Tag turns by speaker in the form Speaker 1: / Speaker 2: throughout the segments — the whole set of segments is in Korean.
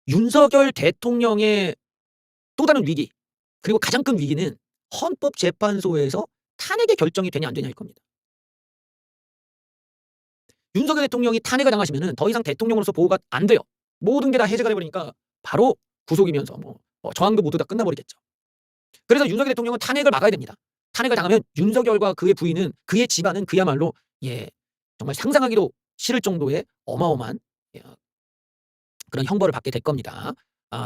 Speaker 1: 윤석열 대통령의 또 다른 위기, 그리고 가장 큰 위기는 헌법재판소에서 탄핵의 결정이 되냐 안 되냐일 겁니다. 윤석열 대통령이 탄핵을 당하시면은 더 이상 대통령으로서 보호가 안 돼요. 모든 게 다 해제가 돼 버리니까 바로 구속이면서 저항도 모두 다 끝나버리겠죠. 그래서 윤석열 대통령은 탄핵을 막아야 됩니다. 탄핵을 당하면 윤석열과 그의 부인은, 그의 집안은 그야말로 정말 상상하기도 싫을 정도의 어마어마한 그런 형벌을 받게 될 겁니다.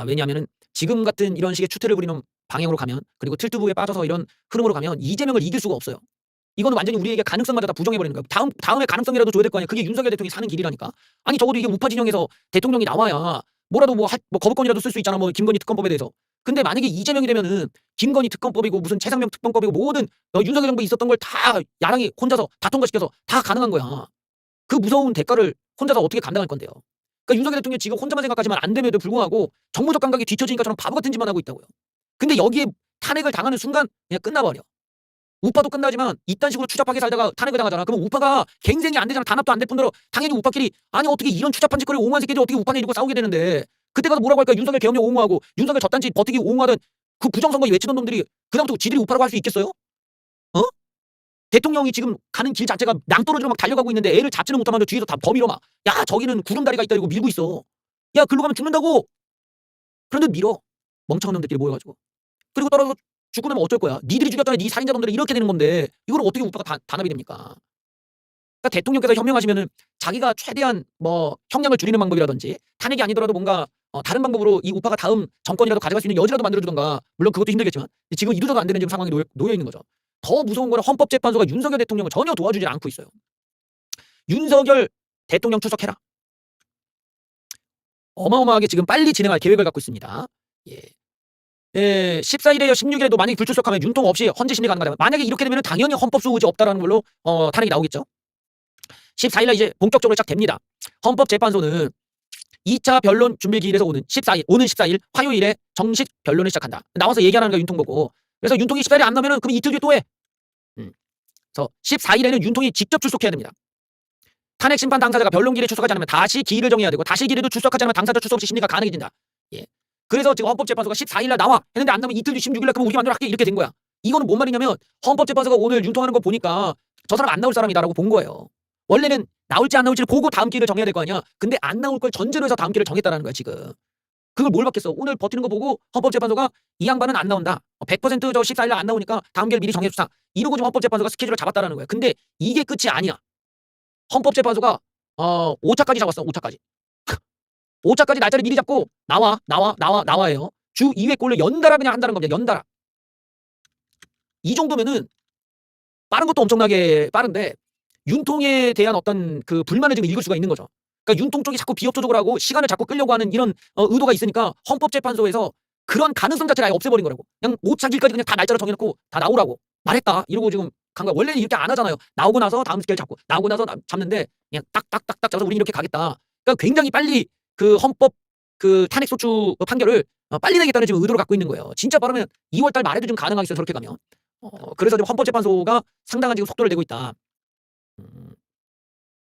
Speaker 1: 왜냐하면은 지금 같은 이런 식의 추태를 부리는 방향으로 가면, 그리고 틀트부에 빠져서 이런 흐름으로 가면 이재명을 이길 수가 없어요. 이거는 완전히 우리에게 가능성마저 다 부정해 버리는 거예요. 다음에 가능성이라도 줘야 될 거 아니에요. 그게 윤석열 대통령이 사는 길이라니까. 아니 적어도 이게 우파 진영에서 대통령이 나와야 뭐라도 거부권이라도 쓸 수 있잖아. 김건희 특검법에 대해서. 근데 만약에 이재명이 되면은 김건희 특검법이고 무슨 최상병 특검법이고 모든 윤석열 정부에 있었던 걸 다 야당이 혼자서 다 통과시켜서 다 가능한 거야. 그 무서운 대가를 혼자서 어떻게 감당할 건데요. 그러니까 윤석열 대통령이 지금 혼자만 생각하지만 안 됨에도 불구하고 정무적 감각이 뒤처지니까 저는 바보 같은 짓만 하고 있다고요. 근데 여기에 탄핵을 당하는 순간 그냥 끝나버려. 우파도 끝나지만 이딴 식으로 추잡하게 살다가 탄핵을 당하잖아. 그러면 우파가 갱생이 안 되잖아. 단합도 안 될 뿐더러 당연히 우파끼리 아니 어떻게 이런 추잡한 짓거리 옹호한 새끼들 어떻게 우파네 이러고 싸우게 되는데, 그때 가서 뭐라고 할까? 윤석열 계엄령 옹호하고 윤석열 저딴지 버티기 옹호하던 그 부정선거 외치던 놈들이 그다음부터 지들이 우파라고 할 수 있겠어요? 어? 대통령이 지금 가는 길 자체가 낭떠러지로 막 달려가고 있는데 애를 잡지는 못하면서 뒤에서 다 더 밀어 막. 야 저기는 구름다리가 있다 이러고 밀고 있어. 야 글로 가면 죽는다고. 그런데 밀어. 멍청한 놈들끼리 모여가지고. 그리고 떨어져서 죽고 나면 어쩔 거야. 니들이 죽였잖아. 니 살인자놈들이 이렇게 되는 건데 이걸 어떻게 우파가 단합이 됩니까? 그러니까 대통령께서 현명하시면은 자기가 최대한 형량을 줄이는 방법이라든지 탄핵이 아니더라도 뭔가 다른 방법으로 이 우파가 다음 정권이라도 가져갈 수 있는 여지라도 만들어주던가. 물론 그것도 힘들겠지만 지금 이루어도 안 되는 지금 상황에 놓여 있는 거죠. 더 무서운 거는 헌법재판소가 윤석열 대통령을 전혀 도와주지 않고 있어요. 윤석열 대통령 출석해라. 어마어마하게 지금 빨리 진행할 계획을 갖고 있습니다. 14일에요, 16일에도 만약에 불출석하면 윤통 없이 헌재 심리 가능하다. 만약에 이렇게 되면 당연히 헌법소 의지 없다라는 걸로 탄핵이 나오겠죠. 14일날 이제 본격적으로 시작됩니다. 헌법재판소는 2차 변론 준비기일에서 오는 14일 화요일에 정식 변론을 시작한다. 나와서 얘기하는 거 윤통 보고. 그래서 윤통이 14일에 안 나오면 그럼 이틀 뒤에 또 해. 그래서 14일에는 윤통이 직접 출석해야 됩니다. 탄핵 심판 당사자가 변론기일에 출석하지 않으면 다시 기일을 정해야 되고, 다시 기일에도 출석하지 않으면 당사자 출석 시 심리가 가능해진다. 그래서 지금 헌법재판소가 14일날 나와 했는데 안 나오면 이틀 뒤 16일날 그러면 우리가 만들어 할게 이렇게 된 거야. 이거는 뭔 말이냐면 헌법재판소가 오늘 윤통하는 거 보니까 저 사람 안 나올 사람이다라고 본 거예요. 원래는 나올지 안 나올지를 보고 다음 기회를 정해야 될 거 아니야. 근데 안 나올 걸 전제로 해서 다음 기회를 정했다라는 거야 지금. 그걸 뭘 받겠어. 오늘 버티는 거 보고 헌법재판소가 이 양반은 안 나온다. 100% 저 14일날 안 나오니까 다음 기회를 미리 정해주자. 이러고 지금 헌법재판소가 스케줄을 잡았다라는 거야. 근데 이게 끝이 아니야. 헌법재판소가 5차까지 잡았어. 5차까지. 5차까지 날짜를 미리 잡고 나와예요. 주 2회 꼴로 연달아 그냥 한다는 겁니다. 연달아. 이 정도면은 빠른 것도 엄청나게 빠른데 윤통에 대한 어떤 그 불만을 지금 읽을 수가 있는 거죠. 그러니까 윤통 쪽이 자꾸 비협조적으로 하고 시간을 자꾸 끌려고 하는 이런 의도가 있으니까 헌법재판소에서 그런 가능성 자체를 아예 없애버린 거라고. 그냥 5차 길까지 그냥 다 날짜를 정해놓고 다 나오라고 말했다. 이러고 지금 간 거야. 원래는 이렇게 안 하잖아요. 나오고 나서 다음 스케일 잡고 나오고 나서 잡는데 그냥 딱딱딱딱 잡아서 우리 이렇게 가겠다. 그러니까 굉장히 빨리 그 헌법 그 탄핵 소추 판결을 빨리 내겠다는 지금 의도를 갖고 있는 거예요. 진짜 빠르면 2월달 말에도 좀 가능하겠어요. 저렇게 가면. 그래서 지금 헌법재판소가 상당한 지금 속도를 내고 있다.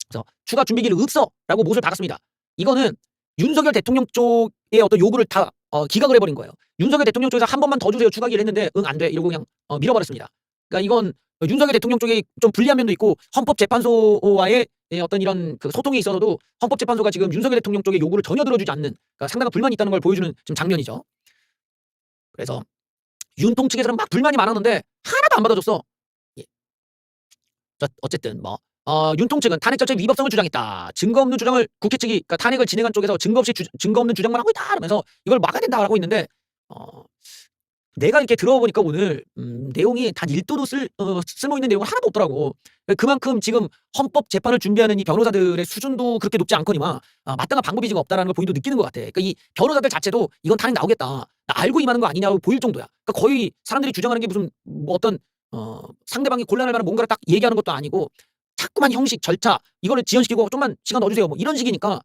Speaker 1: 그래서 추가 준비기일 없어라고 못을 박았습니다. 이거는 윤석열 대통령 쪽의 어떤 요구를 다 기각을 해버린 거예요. 윤석열 대통령 쪽에서 한 번만 더 주세요 추가기일 했는데 응 안 돼 이러고 그냥 밀어버렸습니다. 그러니까 이건 윤석열 대통령 쪽에 좀 불리한 면도 있고 헌법재판소와의 어떤 이런 그 소통에 있어서도 헌법재판소가 지금 윤석열 대통령 쪽의 요구를 전혀 들어주지 않는, 그러니까 상당한 불만이 있다는 걸 보여주는 지금 장면이죠. 그래서 윤통 측에서는 막 불만이 많았는데 하나도 안 받아줬어. 어쨌든 윤통 측은 탄핵 절차의 위법성을 주장했다. 증거 없는 주장을 국회 측이, 그러니까 탄핵을 진행한 쪽에서 증거 없는 주장만 하고 있다 하면서 이걸 막아야 된다라고 있는데 내가 이렇게 들어보니까 오늘 내용이 단 1도도 쓸모 있는 내용은 하나도 없더라고. 그만큼 지금 헌법 재판을 준비하는 이 변호사들의 수준도 그렇게 높지 않거니와 마땅한 방법이 지금 없다라는 걸 본인도 느끼는 것 같아. 그러니까 이 변호사들 자체도 이건 탄핵 나오겠다. 나 알고 임하는 거 아니냐고 보일 정도야. 그러니까 거의 사람들이 주장하는 게 무슨 어떤 상대방이 곤란할 만한 뭔가를 딱 얘기하는 것도 아니고 자꾸만 형식 절차 이거를 지연시키고 좀만 시간 넣어주세요 뭐 이런 식이니까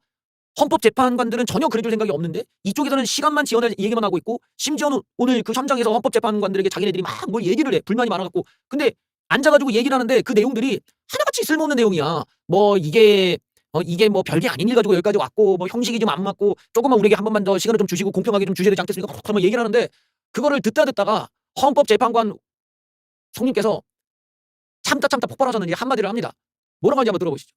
Speaker 1: 헌법재판관들은 전혀 그래줄 생각이 없는데 이쪽에서는 시간만 지연할 얘기만 하고 있고 심지어는 오늘 그 현장에서 헌법재판관들에게 자기네들이 막 뭘 얘기를 해. 불만이 많아갖고. 근데 앉아가지고 얘기를 하는데 그 내용들이 하나같이 쓸모없는 내용이야. 뭐 이게 이게 뭐 별게 아닌 일 가지고 여기까지 왔고 뭐 형식이 좀 안 맞고 조금만 우리에게 한 번만 더 시간을 좀 주시고 공평하게 좀 주셔야 되지 않겠습니까? 그러면 얘기를 하는데 그거를 듣다가 헌법재판관 성님께서 참다 폭발하셨는지 한마디를 합니다. 뭐라고 하는지 한번 들어보시죠.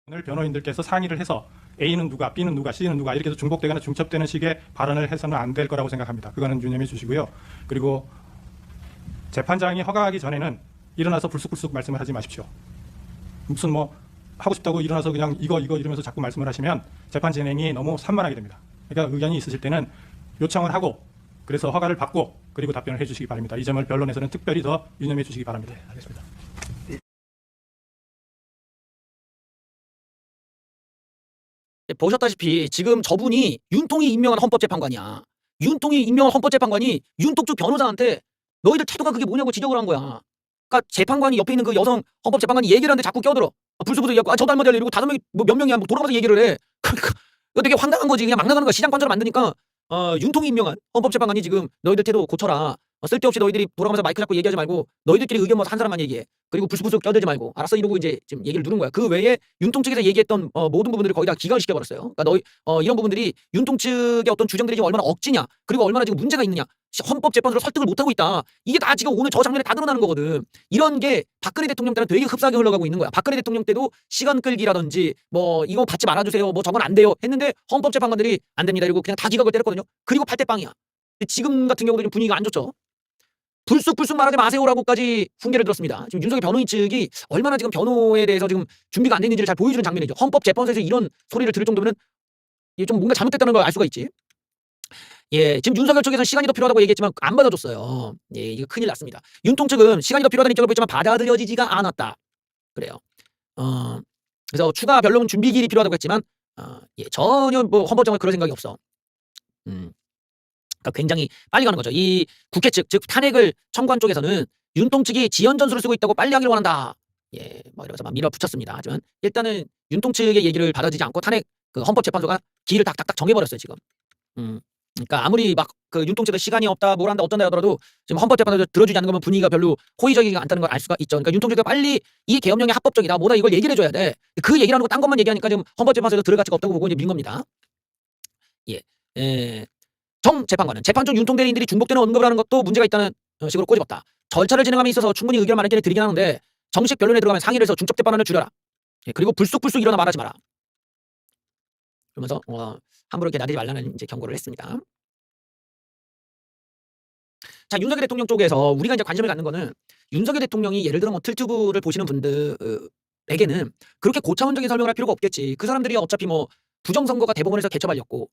Speaker 2: 오늘 변호인들께서 상의를 해서 A는 누가, B는 누가, C는 누가 이렇게 해서 중복되거나 중첩되는 식의 발언을 해서는 안 될 거라고 생각합니다. 그거는 유념해 주시고요. 그리고 재판장이 허가하기 전에는 일어나서 불쑥불쑥 말씀을 하지 마십시오. 무슨 뭐 하고 싶다고 일어나서 그냥 이거 이러면서 자꾸 말씀을 하시면 재판 진행이 너무 산만하게 됩니다. 그러니까 의견이 있으실 때는 요청을 하고 그래서 허가를 받고 그리고 답변을 해 주시기 바랍니다. 이 점을 변론에서는 특별히 더 유념해 주시기 바랍니다. 네, 알겠습니다.
Speaker 1: 보셨다시피 지금 저분이 윤통이 임명한 헌법재판관이야. 윤통이 임명한 헌법재판관이 윤통쪽 변호사한테 너희들 태도가 그게 뭐냐고 지적을 한 거야. 그러니까 재판관이 옆에 있는 그 여성 헌법재판관이 얘기를 하는데 자꾸 껴들어. 불쑥불쑥 얘기하고 저도 할머니 이러고 5명이 뭐 몇 명이야 뭐 돌아가면서 얘기를 해. 그러니까 이거 되게 황당한 거지. 그냥 막 나가는 거야. 시장 판처럼 만드니까 윤통이 임명한 헌법재판관이 지금 너희들 태도 고쳐라. 쓸데없이 너희들이 돌아가면서 마이크 잡고 얘기하지 말고 너희들끼리 의견 모아서 한 사람만 얘기해. 그리고 불쑥불쑥 껴들지 말고 알았어 이러고 이제 지금 얘기를 누른 거야. 그 외에 윤통 측에서 얘기했던 모든 부분들을 거의 다 기각을 시켜버렸어요. 그러니까 이런 부분들이 윤통 측의 어떤 주장들이 지금 얼마나 억지냐 그리고 얼마나 지금 문제가 있느냐 헌법재판소를 설득을 못하고 있다. 이게 다 지금 오늘 저 장면에 다 드러나는 거거든. 이런 게 박근혜 대통령 때는 되게 흡사하게 흘러가고 있는 거야. 박근혜 대통령 때도 시간 끌기라든지 뭐 이거 받지 말아주세요 뭐 저건 안 돼요 했는데 헌법재판관들이 안 됩니다 이러고 그냥 다 기각을 때렸거든요. 그리고 8대0이야. 지금 같은 경우도 좀 분위기가 안 좋죠. 불쑥불쑥 말하지 마세요라고까지 훈계를 들었습니다. 지금 윤석열 변호인 측이 얼마나 지금 변호에 대해서 지금 준비가 안 돼 있는지를 잘 보여주는 장면이죠. 헌법재판소에서 이런 소리를 들을 정도면 이게 좀 뭔가 잘못됐다는 걸 알 수가 있지. 예, 지금 윤석열 측에서는 시간이 더 필요하다고 얘기했지만 안 받아줬어요. 예, 이거 큰일 났습니다. 윤통 측은 시간이 더 필요하다는 입장을 보였지만 받아들여지지가 않았다. 그래요. 그래서 추가 변론 준비기일이 필요하다고 했지만 예, 전혀 뭐 헌법장관 그런 생각이 없어. 그러니까 굉장히 빨리 가는 거죠. 이 국회 측, 즉 탄핵을 청구한 쪽에서는 윤통 측이 지연 전술을 쓰고 있다고 빨리 하기를 원한다. 예, 뭐 이러면서 막 밀어붙였습니다. 하지만 일단은 윤통 측의 얘기를 받아들이지 않고 탄핵 그 헌법재판소가 기일을 딱딱딱 정해버렸어요 지금. 그러니까 아무리 막 그 윤통 측에 시간이 없다, 뭘 한다, 어쩐다 하더라도 지금 헌법재판소 들어주지 않는 거면 분위기가 별로 호의적이지 않다는 걸 알 수가 있죠. 그러니까 윤통 측이 빨리 이 계엄령이 합법적이다, 뭐다 이걸 얘기를 해줘야 돼. 그 얘기를 하는 거 딴 것만 얘기하니까 지금 헌법재판소에서 들어갈 가치가 없다고 보고 이제 민 겁니다. 예. 정 재판관은 재판 중 윤통 대리인들이 중복되는 언급을 하는 것도 문제가 있다는 식으로 꼬집었다. 절차를 진행함에 있어서 충분히 의견을 많은 때는 드리긴 하는데 정식 변론에 들어가면 상의를 해서 중첩 재판을 줄여라. 예, 그리고 불쑥불쑥 일어나 말하지 마라. 그러면서 함부로 이렇게 나대지 말라는 이제 경고를 했습니다. 자, 윤석열 대통령 쪽에서 우리가 이제 관심을 갖는 거는 윤석열 대통령이 예를 들어 뭐 틀튜브를 보시는 분들에게는 그렇게 고차원적인 설명을 할 필요가 없겠지. 그 사람들이 어차피 뭐 부정선거가 대법원에서 개처발렸고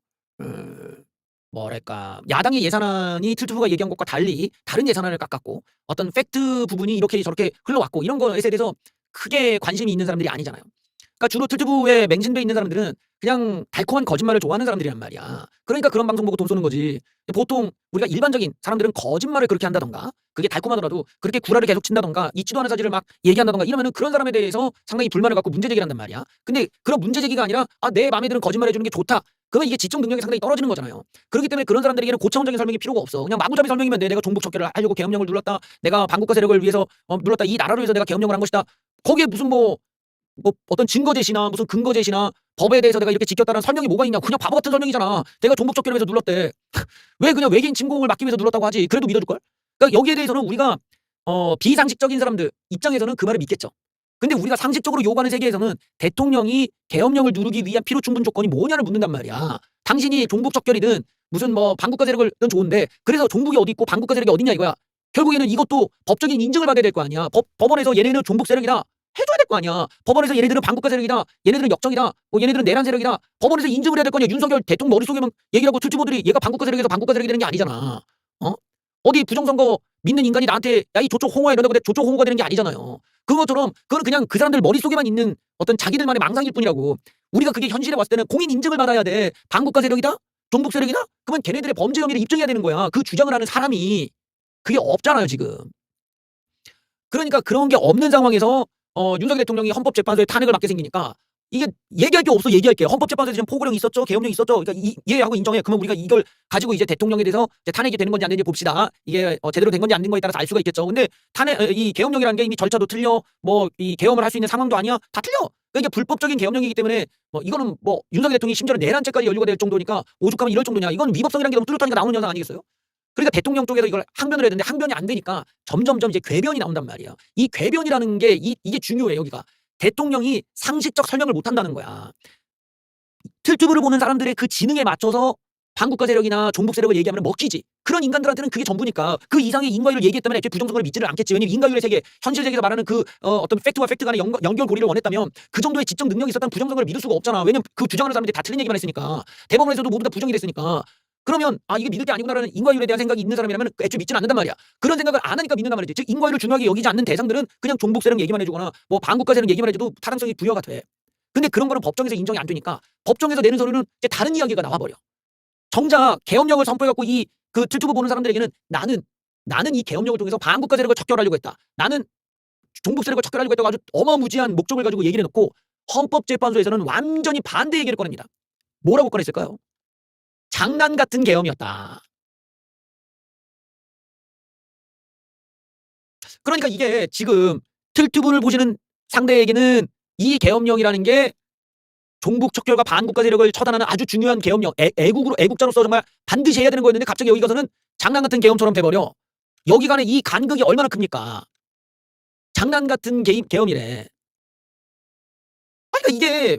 Speaker 1: 뭐랄까 야당의 예산안이 틀튜브가 얘기한 것과 달리 다른 예산안을 깎았고 어떤 팩트 부분이 이렇게 저렇게 흘러왔고 이런 것에 대해서 크게 관심이 있는 사람들이 아니잖아요. 그러니까 주로 틀튜브에 맹신돼 있는 사람들은 그냥 달콤한 거짓말을 좋아하는 사람들이란 말이야. 그러니까 그런 방송 보고 돈 쏘는 거지. 보통 우리가 일반적인 사람들은 거짓말을 그렇게 한다던가 그게 달콤하더라도 그렇게 구라를 계속 친다던가 있지도 않은 사실을 막 얘기한다던가 이러면은 그런 사람에 대해서 상당히 불만을 갖고 문제 제기를 한단 말이야. 근데 그런 문제 제기가 아니라 내 마음에 드는 거짓말 해주는 게 좋다. 그러면 이게 지적 능력이 상당히 떨어지는 거잖아요. 그렇기 때문에 그런 사람들에게는 고차원적인 설명이 필요가 없어. 그냥 마구잡이 설명이면 내가 종북 척결을 하려고 계엄령을 눌렀다. 내가 반국가 세력을 위해서 눌렀다. 이 나라를 위해서 내가 계엄령을 한 것이다. 거기에 무슨 뭐 어떤 증거 제시나 무슨 근거 제시나 법에 대해서 내가 이렇게 지켰다는 설명이 뭐가 있냐. 그냥 바보 같은 설명이잖아. 내가 종북 척결을 위해서 눌렀대. 왜 그냥 외계인 침공을 막기 위해서 눌렀다고 하지. 그래도 믿어줄걸? 그러니까 여기에 대해서는 우리가 비상식적인 사람들 입장에서는 그 말을 믿겠죠. 근데 우리가 상식적으로 요구하는 세계에서는 대통령이 계엄령을 누르기 위한 필요 충분 조건이 뭐냐를 묻는단 말이야. 당신이 종북 척결이든 무슨 뭐 반국가 세력을든 좋은데 그래서 종북이 어디 있고 반국가 세력이 어딨냐 이거야. 결국에는 이것도 법적인 인증을 받아야 될 거 아니야. 법원에서 얘네는 종북 세력이다 해줘야 될 거 아니야. 법원에서 얘네들은 반국가 세력이다, 얘네들은 역정이다, 뭐 얘네들은 내란 세력이다. 법원에서 인증을 해야 될 거 아니야. 윤석열 대통령 머릿속에만 얘기하고 틀튜버들이 얘가 반국가 세력에서 반국가 세력이 되는 게 아니잖아. 어디 부정선거 믿는 인간이 나한테 야 이 조쪽 홍어야 이러는데 내 조쪽 홍어가 되는 게 아니잖아요. 그것처럼 그건 그냥 그 사람들 머릿속에만 있는 어떤 자기들만의 망상일 뿐이라고. 우리가 그게 현실에 왔을 때는 공인 인증을 받아야 돼. 반국가 세력이다? 종북 세력이다? 그러면 걔네들의 범죄 혐의를 입증해야 되는 거야. 그 주장을 하는 사람이 그게 없잖아요 지금. 그러니까 그런 게 없는 상황에서 윤석열 대통령이 헌법재판소에 탄핵을 받게 생기니까 이게 얘기할 게 없어. 얘기할 게. 헌법재판소에서 지금 포고령이 있었죠. 계엄령이 있었죠. 그러니까 이해하고 인정해. 그러면 우리가 이걸 가지고 이제 대통령에 대해서 이제 탄핵이 되는 건지 안 되는지 봅시다. 이게 제대로 된 건지 안 된 거에 따라서 알 수가 있겠죠. 근데 이 계엄령이라는 게 이미 절차도 틀려. 뭐 이 계엄을 할 수 있는 상황도 아니야. 다 틀려. 그러니까 이게 불법적인 계엄령이기 때문에 이거는 뭐 윤석열 대통령이 심지어 내란죄까지 연루가 될 정도니까 오죽하면 이럴 정도냐. 이건 위법성이라는 게 너무 뚜렷하니까 나오는 현상 아니겠어요? 그러니까 대통령 쪽에서 이걸 항변을 해야 되는데 항변이 안 되니까 점점점 이제 궤변이 나온단 말이야. 이 궤변이라는 게 이게 중요해. 여기가. 대통령이 상식적 설명을 못 한다는 거야. 틀튜브를 보는 사람들의 그 지능에 맞춰서 반국가 세력이나 종북 세력을 얘기하면 먹히지. 그런 인간들한테는 그게 전부니까 그 이상의 인과율을 얘기했다면 애초에 부정선거를 믿지를 않겠지. 왜냐면 인과율의 세계, 현실 세계에서 말하는 그 어떤 팩트와 팩트 간의 연결고리를 원했다면 그 정도의 지적 능력이 있었다면 부정선거를 믿을 수가 없잖아. 왜냐면 그 주장하는 사람들이 다 틀린 얘기만 했으니까. 대법원에서도 모두 다 부정이 됐으니까. 그러면 이게 믿을 게 아니구나라는 인과율에 대한 생각이 있는 사람이라면 애초에 믿지는 않는단 말이야. 그런 생각을 안 하니까 믿는단 말이지. 즉 인과율을 중요하게 여기지 않는 대상들은 그냥 종북 세력 얘기만 해주거나 뭐 반국가 세력 얘기만 해줘도 타당성이 부여가 돼. 근데 그런 거는 법정에서 인정이 안 되니까 법정에서 내는 서류는 이제 다른 이야기가 나와버려. 정작 계엄령을 선포해갖고 그 틀튜브 보는 사람들에게는 나는 이 계엄령을 통해서 반국가 세력을 척결하려고 했다. 나는 종북 세력을 척결하려고 했다고 아주 어마무지한 목적을 가지고 얘기를 해놓고 헌법재판소에서는 완전히 반대 얘기를 꺼냅니다. 뭐라고 꺼냈을까요? 장난 같은 계엄이었다. 그러니까 이게 지금 틀튜브를 보시는 상대에게는 이 계엄령이라는 게 종북 척결과 반국가 세력을 처단하는 아주 중요한 계엄령, 애국자로서 정말 반드시 해야 되는 거였는데 갑자기 여기 가서는 장난 같은 계엄처럼 돼버려. 여기 간에 이 간극이 얼마나 큽니까? 장난 같은 계엄이래. 그러니까 이게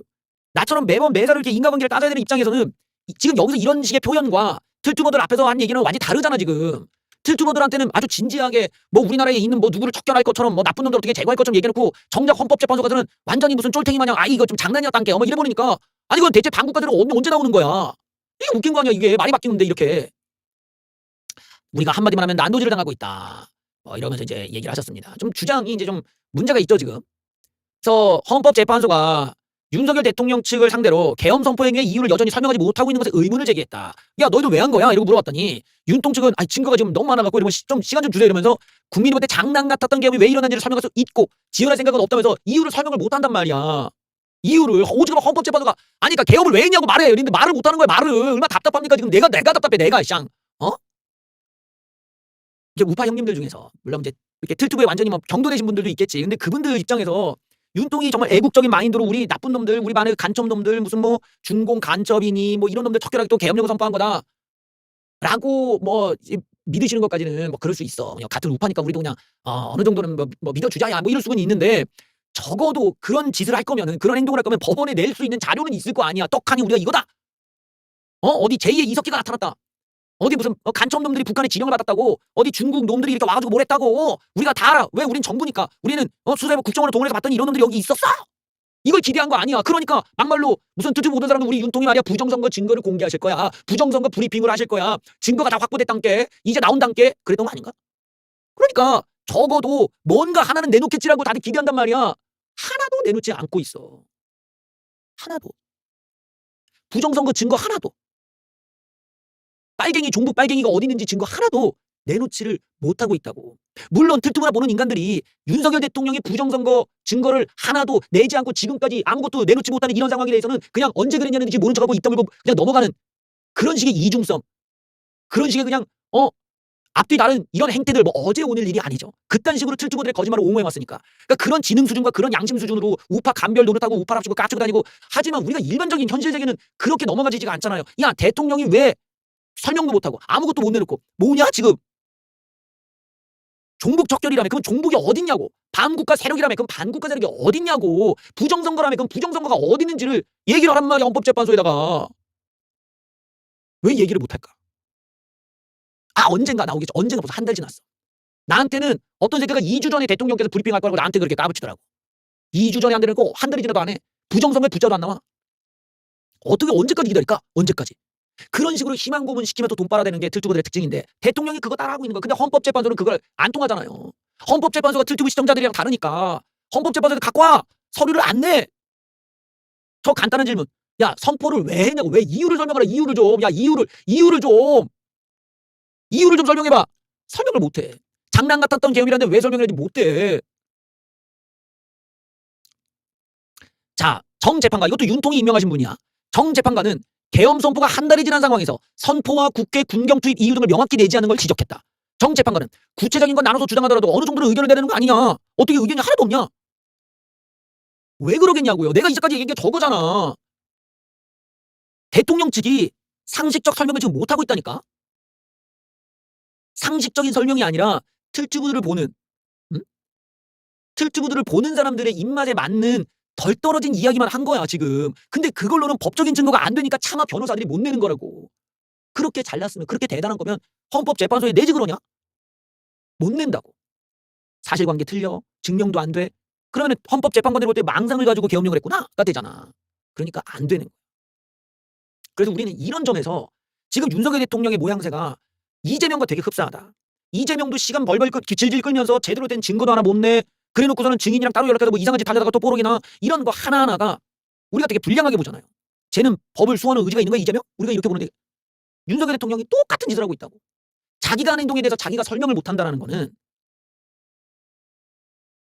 Speaker 1: 나처럼 매번 매사를 이렇게 인과관계를 따져야 되는 입장에서는 지금 여기서 이런 식의 표현과 틀튜버들 앞에서 한 얘기는 완전히 다르잖아 지금. 틀튜버들한테는 아주 진지하게 뭐 우리나라에 있는 뭐 누구를 척결할 것처럼 뭐 나쁜 놈들 어떻게 제거할 것처럼 얘기해놓고 정작 헌법재판소 가서는 완전히 무슨 쫄탱이 마냥 이거 좀 장난이었단게 이래 버리니까 아니 그건 대체 반국가들은 언제 나오는 거야. 이게 웃긴 거 아니야. 이게 말이 바뀌는데 이렇게. 우리가 한마디만 하면 난도질을 당하고 있다. 이러면서 이제 얘기를 하셨습니다. 좀 주장이 이제 좀 문제가 있죠 지금. 그래서 헌법재판소가 윤석열 대통령 측을 상대로 계엄 선포 행위의 이유를 여전히 설명하지 못하고 있는 것에 의문을 제기했다. 야 너희들 왜 한 거야? 이러고 물어봤더니 윤통 측은 증거가 지금 너무 많아갖고 이러면 좀 시간 좀 주세요 이러면서 국민이 볼 때 장난 같았던 계엄이 왜 일어났는지를 설명할 수 있고 지원할 생각은 없다면서 이유를 설명을 못한단 말이야. 이유를 오죽하면 헌법재판소가 그러니까 계엄을 왜 했냐고 말해. 이랬는데 말을 못하는 거야. 말을. 얼마나 답답합니까 지금. 내가 답답해. 내가 쌍. 이제 우파 형님들 중에서 물론 이제 이렇게 틀튜브에 완전히 경도되신 분들도 있겠지. 근데 그분들 입장에서 윤통이 정말 애국적인 마인드로 우리 나쁜 놈들, 우리 반의 간첩 놈들, 무슨 뭐 준공 간첩이니 뭐 이런 놈들 척결하게 또 계엄령을 선포한 거다라고 믿으시는 것까지는 그럴 수 있어. 그냥 같은 우파니까 우리도 그냥 어느 정도는 믿어주자야 이럴 수는 있는데 적어도 그런 짓을 할 거면은 그런 행동을 할 거면 법원에 낼 수 있는 자료는 있을 거 아니야. 떡하니 우리가 이거다. 어디 제2의 이석기가 나타났다. 어디 무슨 간첩 놈들이 북한에 지령을 받았다고 어디 중국 놈들이 이렇게 와가지고 뭘 했다고 우리가 다 알아. 왜 우린 정부니까 우리는 수사해보 국정원을 동원해서 봤더니 이런 놈들이 여기 있었어. 이걸 기대한 거 아니야. 그러니까 막말로 무슨 틀튜브 보던 사람은 우리 윤통이 말이야 부정선거 증거를 공개하실 거야. 부정선거 브리핑을 하실 거야. 증거가 다 확보됐단께 이제 나온단께 그랬던 거 아닌가? 그러니까 적어도 뭔가 하나는 내놓겠지라고 다들 기대한단 말이야. 하나도 내놓지 않고 있어. 하나도. 부정선거 증거 하나도. 종북 빨갱이가 어디 있는지 증거 하나도 내놓지를 못하고 있다고. 물론 틀튜브나 보는 인간들이 윤석열 대통령이 부정선거 증거를 하나도 내지 않고 지금까지 아무것도 내놓지 못하는 이런 상황에 대해서는 그냥 언제 그랬냐는 듯이 모른 척하고 입 다물고 그냥 넘어가는 그런 식의 이중성, 그런 식의 그냥 앞뒤 다른 이런 행태들 어제 오늘 일이 아니죠. 그딴 식으로 틀튜브들의 거짓말을 옹호해왔으니까. 그러니까 그런 지능 수준과 그런 양심 수준으로 우파 감별 노릇하고 우파랍시고 까치고 다니고 하지만 우리가 일반적인 현실 세계는 그렇게 넘어가지가 않잖아요. 야 대통령이 왜 설명도 못하고 아무것도 못 내놓고 뭐냐 지금. 종북 척결이라며 그럼 종북이 어딨냐고. 반국가 세력이라며 그럼 반국가 세력이 어딨냐고. 부정선거라며 그럼 부정선거가 어디 있는지를 얘기를 하란 말이야. 헌법재판소에다가. 왜 얘기를 못할까. 언젠가 나오겠죠. 언젠가 벌써 한 달 지났어. 나한테는 어떤 새끼가 2주 전에 대통령께서 브리핑할 거라고 나한테 그렇게 까부치더라고. 2주 전에 안 되고 한 달이 지나도 안 해. 부정선거에 붙자도 안 나와. 어떻게 언제까지 기다릴까? 언제까지. 그런 식으로 희망 고문 시키면 또 돈 빨아대는 게 틀튜브들의 특징인데 대통령이 그거 따라하고 있는 거야. 근데 헌법재판소는 그걸 안 통하잖아요. 헌법재판소가 틀튜브 시청자들이랑 다르니까 헌법재판소에서 갖고 와. 서류를 안 내. 저 간단한 질문. 야 선포를 왜 했냐고. 왜 이유를 설명하라. 이유를 좀. 야 이유를 좀 설명해봐. 설명을 못해. 장난 같았던 계엄이라는데 왜 설명을 해야지 못해. 자 정 재판관, 이것도 윤통이 임명하신 분이야. 정 재판관은 계엄 선포가 한 달이 지난 상황에서 선포와 국회 군경 투입 이유 등을 명확히 내지 않은 걸 지적했다. 정 재판관은 구체적인 건 나눠서 주장하더라도 어느 정도는 의견을 내는 거 아니냐. 어떻게 의견이 하나도 없냐. 왜 그러겠냐고요. 내가 이제까지 얘기한 게 저거잖아. 대통령 측이 상식적 설명을 지금 못하고 있다니까. 상식적인 설명이 아니라 틀튜브들을 보는, 틀튜브들을 보는 사람들의 입맛에 맞는 덜 떨어진 이야기만 한 거야 지금. 근데 그걸로는 법적인 증거가 안 되니까 차마 변호사들이 못 내는 거라고. 그렇게 잘났으면, 그렇게 대단한 거면 헌법재판소에 내지 그러냐? 못 낸다고. 사실관계 틀려, 증명도 안 돼. 그러면 헌법재판관들이 볼 때 망상을 가지고 계엄령을 했구나가 되잖아. 그러니까 안 되는 거야. 그래서 우리는 이런 점에서 지금 윤석열 대통령의 모양새가 이재명과 되게 흡사하다. 이재명도 시간 벌벌 질질 끌면서 제대로 된 증거도 하나 못 내. 그래놓고서는 증인이랑 따로 연락해서 뭐 이상한 짓 하려다가 또 뽀록이나 이런 거 하나하나가 우리가 되게 불량하게 보잖아요. 쟤는 법을 수호하는 의지가 있는 거야 이재명? 우리가 이렇게 보는데 윤석열 대통령이 똑같은 짓을 하고 있다고. 자기가 하는 행동에 대해서 자기가 설명을 못한다는 거는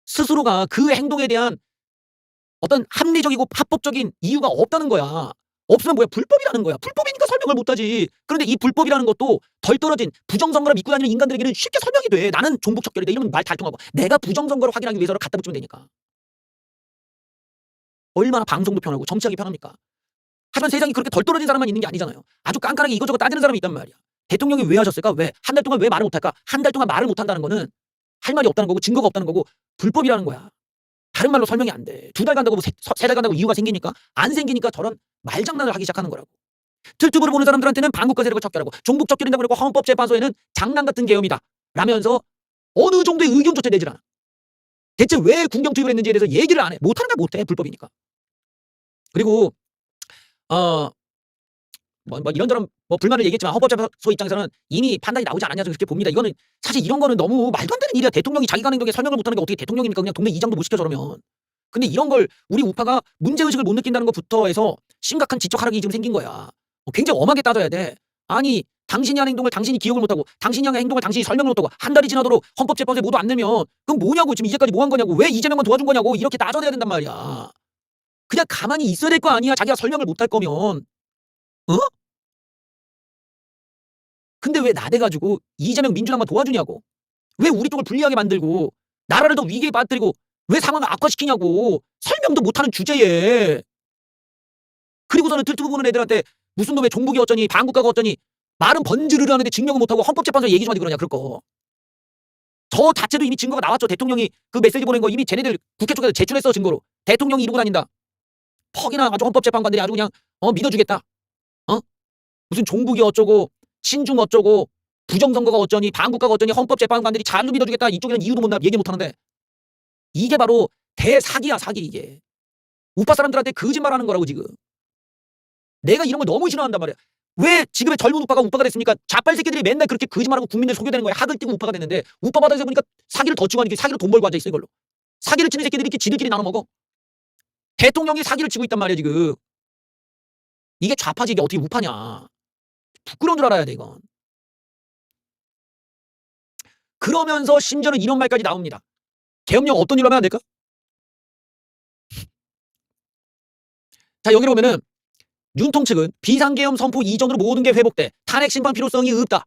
Speaker 1: 스스로가 그 행동에 대한 어떤 합리적이고 합법적인 이유가 없다는 거야. 없으면 뭐야? 불법이라는 거야. 불법이니까 설명을 못하지. 그런데 이 불법이라는 것도 덜 떨어진 부정선거를 믿고 다니는 인간들에게는 쉽게 설명이 돼. 나는 종북적결이다 이러면 말 달통하고 내가 부정선거를 확인하기 위해서를 갖다 붙이면 되니까. 얼마나 방송도 편하고 정치하기 편합니까? 하지만 세상에 그렇게 덜 떨어진 사람만 있는 게 아니잖아요. 아주 깐깐하게 이것저것 따지는 사람이 있단 말이야. 대통령이 왜 하셨을까? 왜? 한 달 동안 왜 말을 못할까? 한 달 동안 말을 못한다는 거는 할 말이 없다는 거고 증거가 없다는 거고 불법이라는 거야. 다른 말로 설명이 안 돼. 2달 간다고 뭐 3달 간다고 이유가 생기니까 안 생기니까 저런 말장난을 하기 시작하는 거라고. 틀튜브를 보는 사람들한테는 반국가 세력을 척결하고 종북 척결이라고 그러고 헌법재판소에는 장난 같은 계엄이다 라면서 어느 정도의 의견조차 내질 않아. 대체 왜 군경 투입을 했는지에 대해서 얘기를 안 해. 못하는 게 못해. 불법이니까. 그리고 이런저런 불만을 얘기했지만 헌법재판소 입장에서는 이미 판단이 나오지 않았냐 그렇게 봅니다. 이거는 사실 이런 거는 너무 말도 안 되는 일이야. 대통령이 자기가 하는 행동에 설명을 못하는 게 어떻게 대통령입니까? 그냥 동네 이장도 못 시켜 저러면. 근데 이런 걸 우리 우파가 문제의식을 못 느낀다는 것부터 해서 심각한 지적 하락이 지금 생긴 거야. 굉장히 엄하게 따져야 돼. 아니 당신이 한 행동을 당신이 기억을 못하고 당신이 한 행동을 당신이 설명을 못하고 한 달이 지나도록 헌법재판소에 모두 안 내면 그럼 뭐냐고. 지금 이제까지 뭐 한 거냐고. 왜 이재명만 도와준 거냐고. 이렇게 따져야 된단 말이야. 그냥 가만히 있어야 될 거 아니야. 자기가 설명을 못할 거면. 어? 근데 왜 나대가지고 이재명 민주당만 도와주냐고. 왜 우리 쪽을 불리하게 만들고 나라를 더 위기에 빠뜨리고 왜 상황을 악화시키냐고. 설명도 못하는 주제에. 그리고서는 틀튜브 보는 애들한테 무슨 놈의 종북이 어쩌니 반국가가 어쩌니 말은 번지르르 하는데 증명을 못하고 헌법재판소에 얘기 좀 하지 그러냐 그럴 거. 저 자체도 이미 증거가 나왔죠. 대통령이 그 메시지 보낸 거 이미 쟤네들 국회 쪽에서 제출했어. 증거로. 대통령이 이러고 다닌다. 퍽이나 아주 헌법재판관들이 아주 그냥 믿어주겠다. 무슨 종북이 어쩌고 친중 어쩌고 부정선거가 어쩌니 반국가가 어쩌니 헌법재판관들이 잘로 믿어주겠다. 이쪽에는 이유도 못 얘기 못하는데 이게 바로 대사기야 사기. 이게 우파 사람들한테 거짓말하는 거라고 지금. 내가 이런 걸 너무 싫어한단 말이야. 왜 지금의 젊은 우파가 우파가 됐습니까? 좌빨 새끼들이 맨날 그렇게 거짓말하고 국민들 속여대는 거야. 학을 띄고 우파가 됐는데 우파 바닥에서 보니까 사기를 더 치고 하니까 사기로 돈 벌고 앉아있어. 이걸로 사기를 치는 새끼들이 이렇게 지들끼리 나눠 먹어. 대통령이 사기를 치고 있단 말이야 지금. 이게 좌파지 이게 어떻게 우파냐. 부끄러운 줄 알아야 돼 이건. 그러면서 심지어는 이런 말까지 나옵니다. 계엄령 어떤 일로 하면 안 될까? 자 여기로 보면은 윤통 측은 비상계엄 선포 이전으로 모든 게 회복돼 탄핵 심판 필요성이 없다.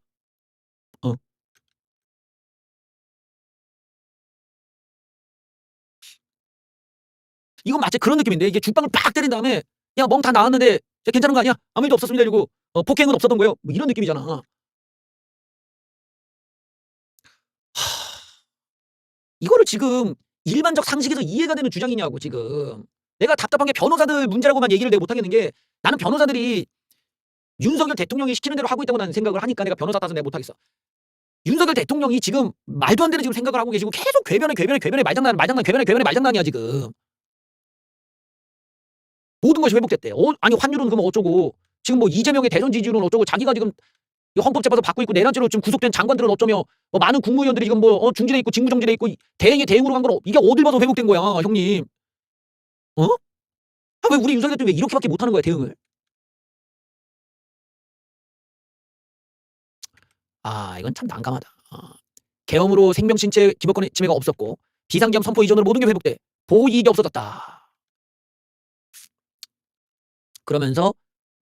Speaker 1: 이건 마치 그런 느낌인데 이게 죽방을 빡 때린 다음에 야 멍 다 나왔는데 괜찮은 거 아니야? 아무 일도 없었습니다. 이러고 폭행은 없었던 거예요. 뭐 이런 느낌이잖아. 이거를 지금 일반적 상식에서 이해가 되는 주장이냐고 지금. 내가 답답한 게 변호사들 문제라고만 얘기를 내가 못하겠는 게 나는 변호사들이 윤석열 대통령이 시키는 대로 하고 있다고 나는 생각을 하니까 내가 변호사 따서 내가 못하겠어. 윤석열 대통령이 지금 말도 안 되는 지금 생각을 하고 계시고 계속 궤변에 말장난 궤변에 말장난이야 지금. 모든 것이 회복됐대. 아니 환율은 그럼 어쩌고 지금 뭐 이재명의 대선 지지율은 어쩌고 자기가 지금 헌법재판소 받고 있고 내란죄로 지금 구속된 장관들은 어쩌며 많은 국무위원들이 지금 중지돼 있고 직무정지돼 있고 대행에 대응으로 간 건 이게 어딜 봐서 회복된 거야 형님. 왜 우리 윤석열 대통령이 왜 이렇게밖에 못하는 거야 대응을. 이건 참 난감하다. 계엄으로 생명 신체 기본권의 침해가 없었고 비상계엄 선포 이전으로 모든 게 회복돼 보호이익이 없어졌다. 그러면서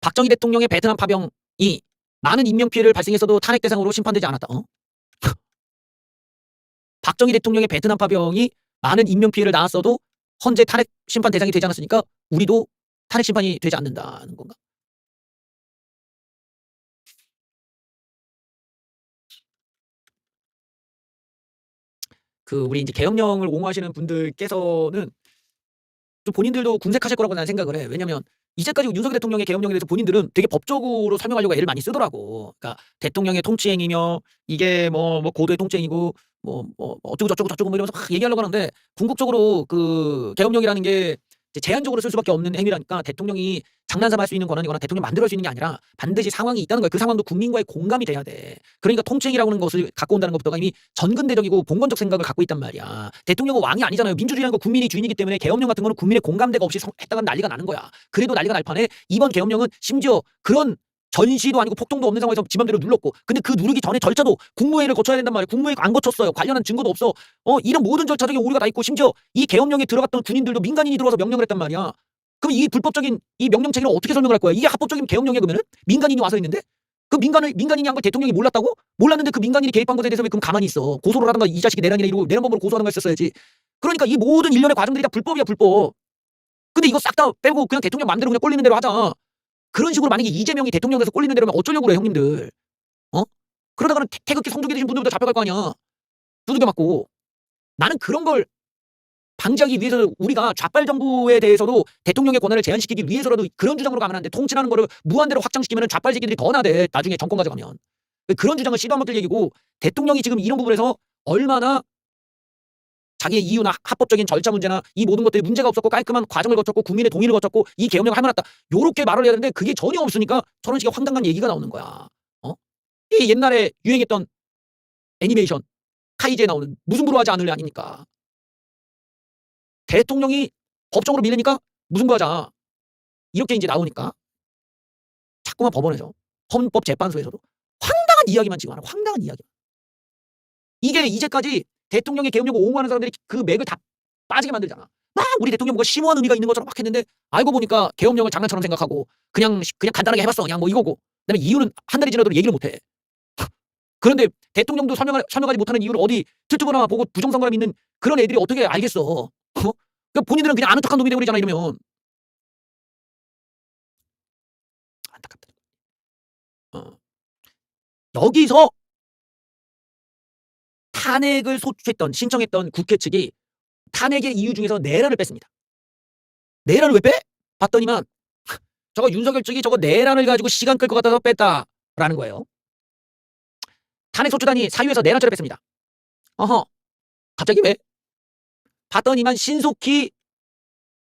Speaker 1: 박정희 대통령의 베트남 파병이 많은 인명피해를 발생했어도 탄핵 대상으로 심판되지 않았다. 박정희 대통령의 베트남 파병이 많은 인명피해를 낳았어도 헌재 탄핵 심판 대상이 되지 않았으니까 우리도 탄핵 심판이 되지 않는다는 건가? 우리 이제 계엄령을 옹호하시는 분들께서는 좀 본인들도 궁색하실 거라고 나는 생각을 해. 왜냐면 이제까지 윤석열 대통령의 계엄령에 대해서 본인들은 되게 법적으로 설명하려고 애를 많이 쓰더라고. 그러니까 대통령의 통치행위며 이게 뭐 고도의 통치행위고 뭐 어쩌고 저쩌고 뭐 이러면서 막 얘기하려고 하는데 궁극적으로 그 계엄령이라는 게 이제 제한적으로 쓸 수밖에 없는 행위라니까 대통령이 장난삼아 할 수 있는 권한이거나 대통령 만들어 할 수 있는 게 아니라 반드시 상황이 있다는 거야. 그 상황도 국민과의 공감이 돼야 돼. 그러니까 통치행위라고 하는 것을 갖고 온다는 것부터가 이미 전근대적이고 봉건적 생각을 갖고 있단 말이야. 대통령은 왕이 아니잖아요. 민주주의라는 거 국민이 주인이기 때문에 계엄령 같은 거는 국민의 공감대가 없이 했다가 난리가 나는 거야. 그래도 난리가 날 판에 이번 계엄령은 심지어 그런 전시도 아니고 폭동도 없는 상황에서 지 맘대로 눌렀고 근데 그 누르기 전에 절차도 국무회의를 거쳐야 된단 말이에요. 국무회의가 안 거쳤어요. 관련한 증거도 없어. 이런 모든 절차적인 오류가 다 있고 심지어 이 계엄령에 들어갔던 군인들도 민간인이 들어와서 명령을 했단 말이야. 그럼 이 불법적인 이 명령 체계를 어떻게 설명을 할 거야? 이게 합법적인 계엄령이야 그러면은? 민간인이 와서 있는데? 그 민간인이 한 걸 대통령이 몰랐다고? 몰랐는데 그 민간인이 개입한 것에 대해서 왜 그럼 가만히 있어? 고소를 하던가 이 자식이 내란이라 이러고 내란범으로 고소하는 거 했었어야지. 그러니까 이 모든 일련의 과정들이 다 불법이야 불법. 근데 이거 싹 다 빼고 그냥 대통령 마음대로 그냥 꼴리는 대로 하자. 그런 식으로 만약에 이재명이 대통령 돼서 꼴리는 대로면 어쩌려고 그래 형님들. 그러다가는 태극기 성주기 되신 분들부터 잡혀갈 거 아니야. 두들겨 맞고. 나는 그런 걸 방지하기 위해서 우리가 좌빨 정부에 대해서도 대통령의 권한을 제한시키기 위해서라도 그런 주장으로 가면 안 돼. 통치라는 거를 무한대로 확장시키면 좌빨 새끼들이 더 나대. 나중에 정권 가져가면. 그런 주장을 시도 안 못할 얘기고 대통령이 지금 이런 부분에서 얼마나 자기의 이유나 합법적인 절차 문제나 이 모든 것들이 문제가 없었고 깔끔한 과정을 거쳤고 국민의 동의를 거쳤고 이 계엄령을 할 만하다. 요렇게 말을 해야 되는데 그게 전혀 없으니까 저런 식의 황당한 얘기가 나오는 거야. 이 옛날에 유행했던 애니메이션 카이지에 나오는 무슨 부로 하지 않을래 아닙니까? 대통령이 법적으로 밀리니까 무승부하자. 이렇게 이제 나오니까 자꾸만 법원에서 헌법재판소에서도 황당한 이야기만 지금 하는 황당한 이야기. 이게 이제까지 대통령의 계엄령을 옹호하는 사람들이 그 맥을 다 빠지게 만들잖아. 막 우리 대통령 뭔가 심오한 의미가 있는 것처럼 막 했는데 알고 보니까 계엄령을 장난처럼 생각하고 그냥 간단하게 해봤어. 그냥 뭐 이거고. 그다음에 이유는 한 달이 지나도 얘기를 못해. 그런데 대통령도 설명하지 못하는 이유를 어디 틀투거나 보고 부정선거를 믿는 그런 애들이 어떻게 알겠어. 그러니까 본인들은 그냥 아는 척한 놈이 되버리잖아 이러면. 안타깝다. 여기서 탄핵을 신청했던 국회 측이 탄핵의 이유 중에서 내란을 뺐습니다. 내란을 왜 빼? 봤더니만 저거 윤석열 측이 저거 내란을 가지고 시간 끌 것 같아서 뺐다라는 거예요. 탄핵소추단이 사유에서 내란죄를 뺐습니다. 갑자기 왜? 봤더니만 신속히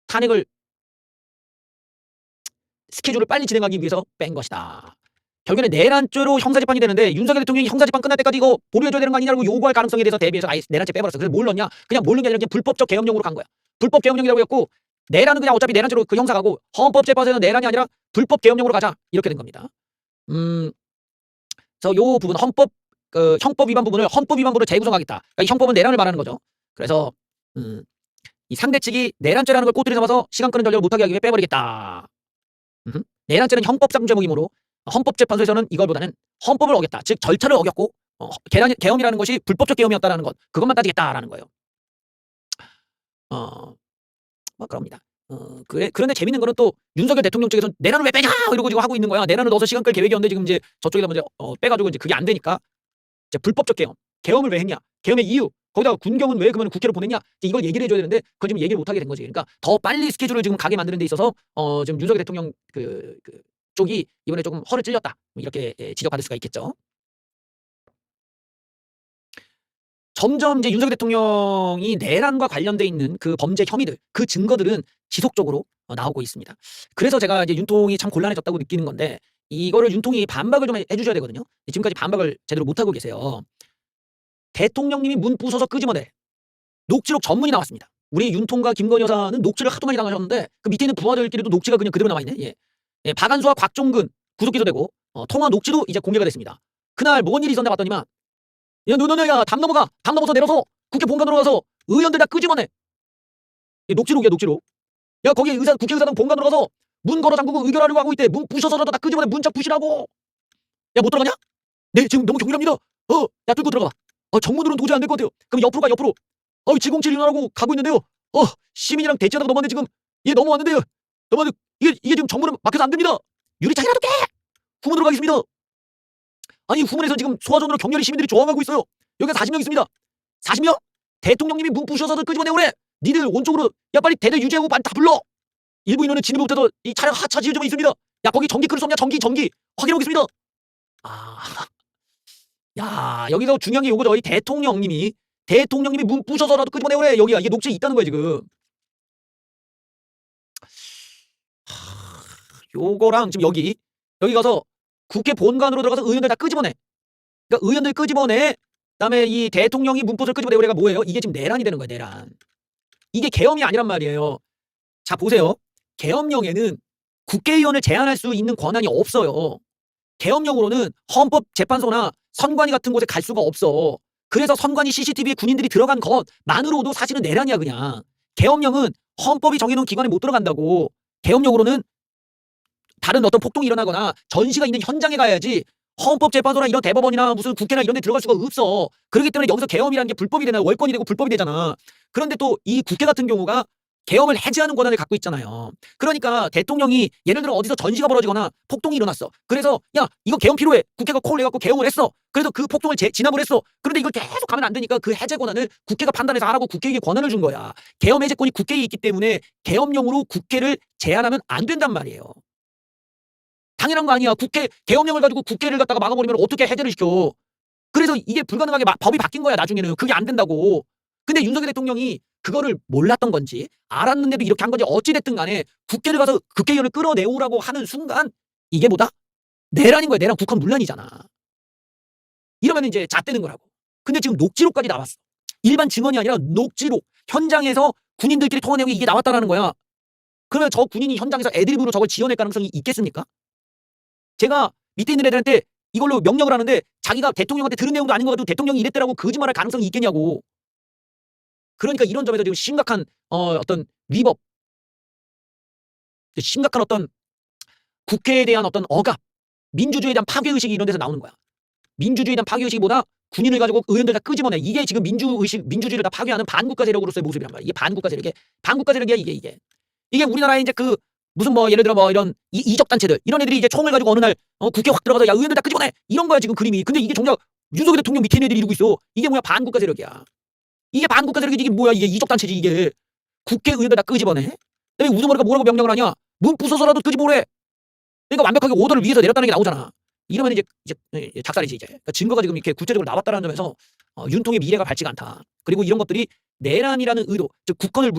Speaker 1: 탄핵을 스케줄을 빨리 진행하기 위해서 뺀 것이다. 결국에는 내란죄로 형사재판이 되는데 윤석열 대통령이 형사재판 끝날 때까지 이거 보류해줘야 되는 거 아니냐고 요구할 가능성에 대해서 대비해서 아예 내란죄 빼버렸어. 그래서 뭘 넣냐? 그냥 뭘 넣은 게 아니라 그냥 불법적 계엄령으로 간 거야. 불법 계엄령이라고 했고 내란은 그냥 어차피 내란죄로 그 형사 가고 헌법재판소에서는 내란이 아니라 불법 계엄령으로 가자. 이렇게 된 겁니다. 그래서 요 부분 형법 위반 부분을 헌법 위반부로 재구성하겠다. 그러니까 이 형법은 내란을 말하는 거죠. 그래서 이 상대 측이 내란죄라는 걸 꼬투리 잡아서 시간 끄는 전략을 못하게 하기 위해 빼버리겠다. 내란죄는 형법상 죄목이므로 헌법재판소에서는 이걸보다는 헌법을 어겼다. 즉 절차를 어겼고 계엄이라는 것이 불법적 계엄이었다라는 것 그것만 따지겠다라는 거예요. 뭐 그럽니다. 그런데 재밌는 거는 또 윤석열 대통령 측에서 내란을 왜 빼냐 이러고 지금 하고 있는 거야. 내란을 넣어서 시간 끌 계획이었는데 지금 이제 저쪽에다 먼저 빼가지고 이제 그게 안 되니까 이제 불법적 계엄을 왜 했냐? 계엄의 이유 거기다가 군경은 왜 그러면 국회로 보냈냐? 이걸 얘기를 해줘야 되는데 그걸 지금 얘기를 못 하게 된 거지. 그러니까 더 빨리 스케줄을 지금 가게 만드는 데 있어서 지금 윤석열 대통령 그 쪽이 이번에 조금 허를 찔렸다 이렇게 지적받을 수가 있겠죠. 점점 이제 윤석열 대통령이 내란과 관련돼 있는 그 범죄 혐의들, 그 증거들은 지속적으로 나오고 있습니다. 그래서 제가 이제 윤통이 참 곤란해졌다고 느끼는 건데 이거를 윤통이 반박을 좀 해주셔야 되거든요. 지금까지 반박을 제대로 못하고 계세요. 대통령님이 문 부숴서 끄집어내 녹취록 전문이 나왔습니다. 우리 윤통과 김건희 여사는 녹취를 하도 많이 당하셨는데 그 밑에 있는 부하들끼리도 녹취가 그냥 그대로 남아있네. 예, 박한수와 곽종근 구속 기소되고 통화 녹취도 이제 공개가 됐습니다. 그날 뭔 일이 있었나 봤더니만 야 너야 담 넘어서 내려서 국회 본관으로 가서 의원들 다 끄집어내. 녹취록이야 녹취록. 야 거기 국회의사당 본관으로 가서 문 걸어 잠그고 의결하려고 하고 있대. 문 부셔서라도 다 끄집어내. 문짝 부시라고. 야, 못 들어가냐? 네, 지금 너무 경미합니다. 야, 뚫고 들어가 봐. 정문으로는 도저히 안 될 것 같아요. 그럼 옆으로 가, 옆으로. 707 일어나고 가고 있는데요. 시민이랑 대치하다가 넘어왔는데 지금 얘 넘어왔는데요. 넘어왔는데 이게 지금 정문은 막혀서 안 됩니다. 유리창이라도 깨! 후문으로 가겠습니다. 아니, 후문에서 지금 소화전으로 격렬히 시민들이 저항하고 있어요. 여기가 40명 있습니다. 40명? 대통령님이 문 부셔서 끄집어내오래. 니들 원쪽으로 야 빨리 대대 유지하고 빨리 다 불러. 일부 인원은 진입부터도 이 차량 하차 지점이 있습니다. 야, 거기 전기 끌 수 없냐? 전기 확인해보겠습니다. 야, 여기서 중요한 게 요거죠. 이 대통령님이 문 부셔서라도 끄집어내오래. 여기가 이게 녹취에 있다는 거야 지금. 요거랑 지금 여기 가서 국회 본관으로 들어가서 의원들 다 끄집어내. 그러니까 의원들 끄집어내. 그다음에 이 대통령이 문포를 끄집어내오래가 뭐예요? 이게 지금 내란이 되는 거야, 내란. 이게 계엄이 아니란 말이에요. 자, 보세요. 계엄령에는 국회의원을 제한할 수 있는 권한이 없어요. 계엄령으로는 헌법재판소나 선관위 같은 곳에 갈 수가 없어. 그래서 선관위 CCTV에 군인들이 들어간 것만으로도 사실은 내란이야, 그냥. 계엄령은 헌법이 정해놓은 기관에 못 들어간다고. 계엄령으로는 다른 어떤 폭동이 일어나거나 전시가 있는 현장에 가야지 헌법재판소나 이런 대법원이나 무슨 국회나 이런 데 들어갈 수가 없어. 그렇기 때문에 여기서 계엄이라는 게 불법이 되나 월권이 되고 불법이 되잖아. 그런데 또 이 국회 같은 경우가 계엄을 해제하는 권한을 갖고 있잖아요. 그러니까 대통령이 예를 들어 어디서 전시가 벌어지거나 폭동이 일어났어. 그래서 야, 이거 계엄 필요해. 국회가 콜을 해갖고 계엄을 했어. 그래서 그 폭동을 진압을 했어. 그런데 이걸 계속 가면 안 되니까 그 해제 권한을 국회가 판단해서 하라고 국회에게 권한을 준 거야. 계엄 해제권이 국회에 있기 때문에 계엄령으로 국회를 제한하면 안 된단 말이에요. 당연한 거 아니야. 계엄령을 가지고 국회를 갖다가 막아버리면 어떻게 해제를 시켜. 그래서 이게 불가능하게 법이 바뀐 거야, 나중에는. 그게 안 된다고. 근데 윤석열 대통령이 그거를 몰랐던 건지 알았는데도 이렇게 한 건지 어찌됐든 간에 국회를 가서 국회의원을 끌어내오라고 하는 순간 이게 뭐다? 내란인 거야. 내란 국헌 문란이잖아. 이러면 이제 잣대는 거라고. 근데 지금 녹취록까지 나왔어. 일반 증언이 아니라 녹취록. 현장에서 군인들끼리 통화 내용이 이게 나왔다라는 거야. 그러면 저 군인이 현장에서 애드리브로 저걸 지어낼 가능성이 있겠습니까? 제가 밑에 있는 애들한테 이걸로 명령을 하는데 자기가 대통령한테 들은 내용도 아닌 것 같고 대통령이 이랬더라고 거짓말할 가능성이 있겠냐고. 그러니까 이런 점에서 지금 심각한 어떤 위법, 심각한 어떤 국회에 대한 어떤 억압, 민주주의에 대한 파괴의식이 이런 데서 나오는 거야. 민주주의에 대한 파괴의식보다 군인을 가지고 의원들 다 끄집어내. 이게 지금 민주주의를 다 파괴하는 반국가 세력으로서의 모습이란 말이야. 이게 반국가 세력이야. 이게 우리나라에 이제 그 무슨 예를 들어 이런 이적 단체들 이런 애들이 이제 총을 가지고 어느 날 국회 확 들어가서 야 의원들 다 끄집어내 이런 거야 지금 그림이. 근데 이게 정작 윤석열 대통령 밑에 있는 애들이 이러고 있어. 이게 뭐야? 반국가 세력이야. 이게 반국가 세력이지. 이게 뭐야? 이게 이적 단체지. 이게 국회 의원들 다 끄집어내. 그다음에 우두머리가 뭐라고 명령을 하냐? 문 부숴서라도 끄집어내. 그러니까 완벽하게 오더를 위에서 내렸다는 게 나오잖아. 이러면 이제 작살이지 이제. 그러니까 증거가 지금 이렇게 구체적으로 나왔다는 점에서 윤통의 미래가 밝지가 않다. 그리고 이런 것들이 내란이라는 의도, 즉 국헌을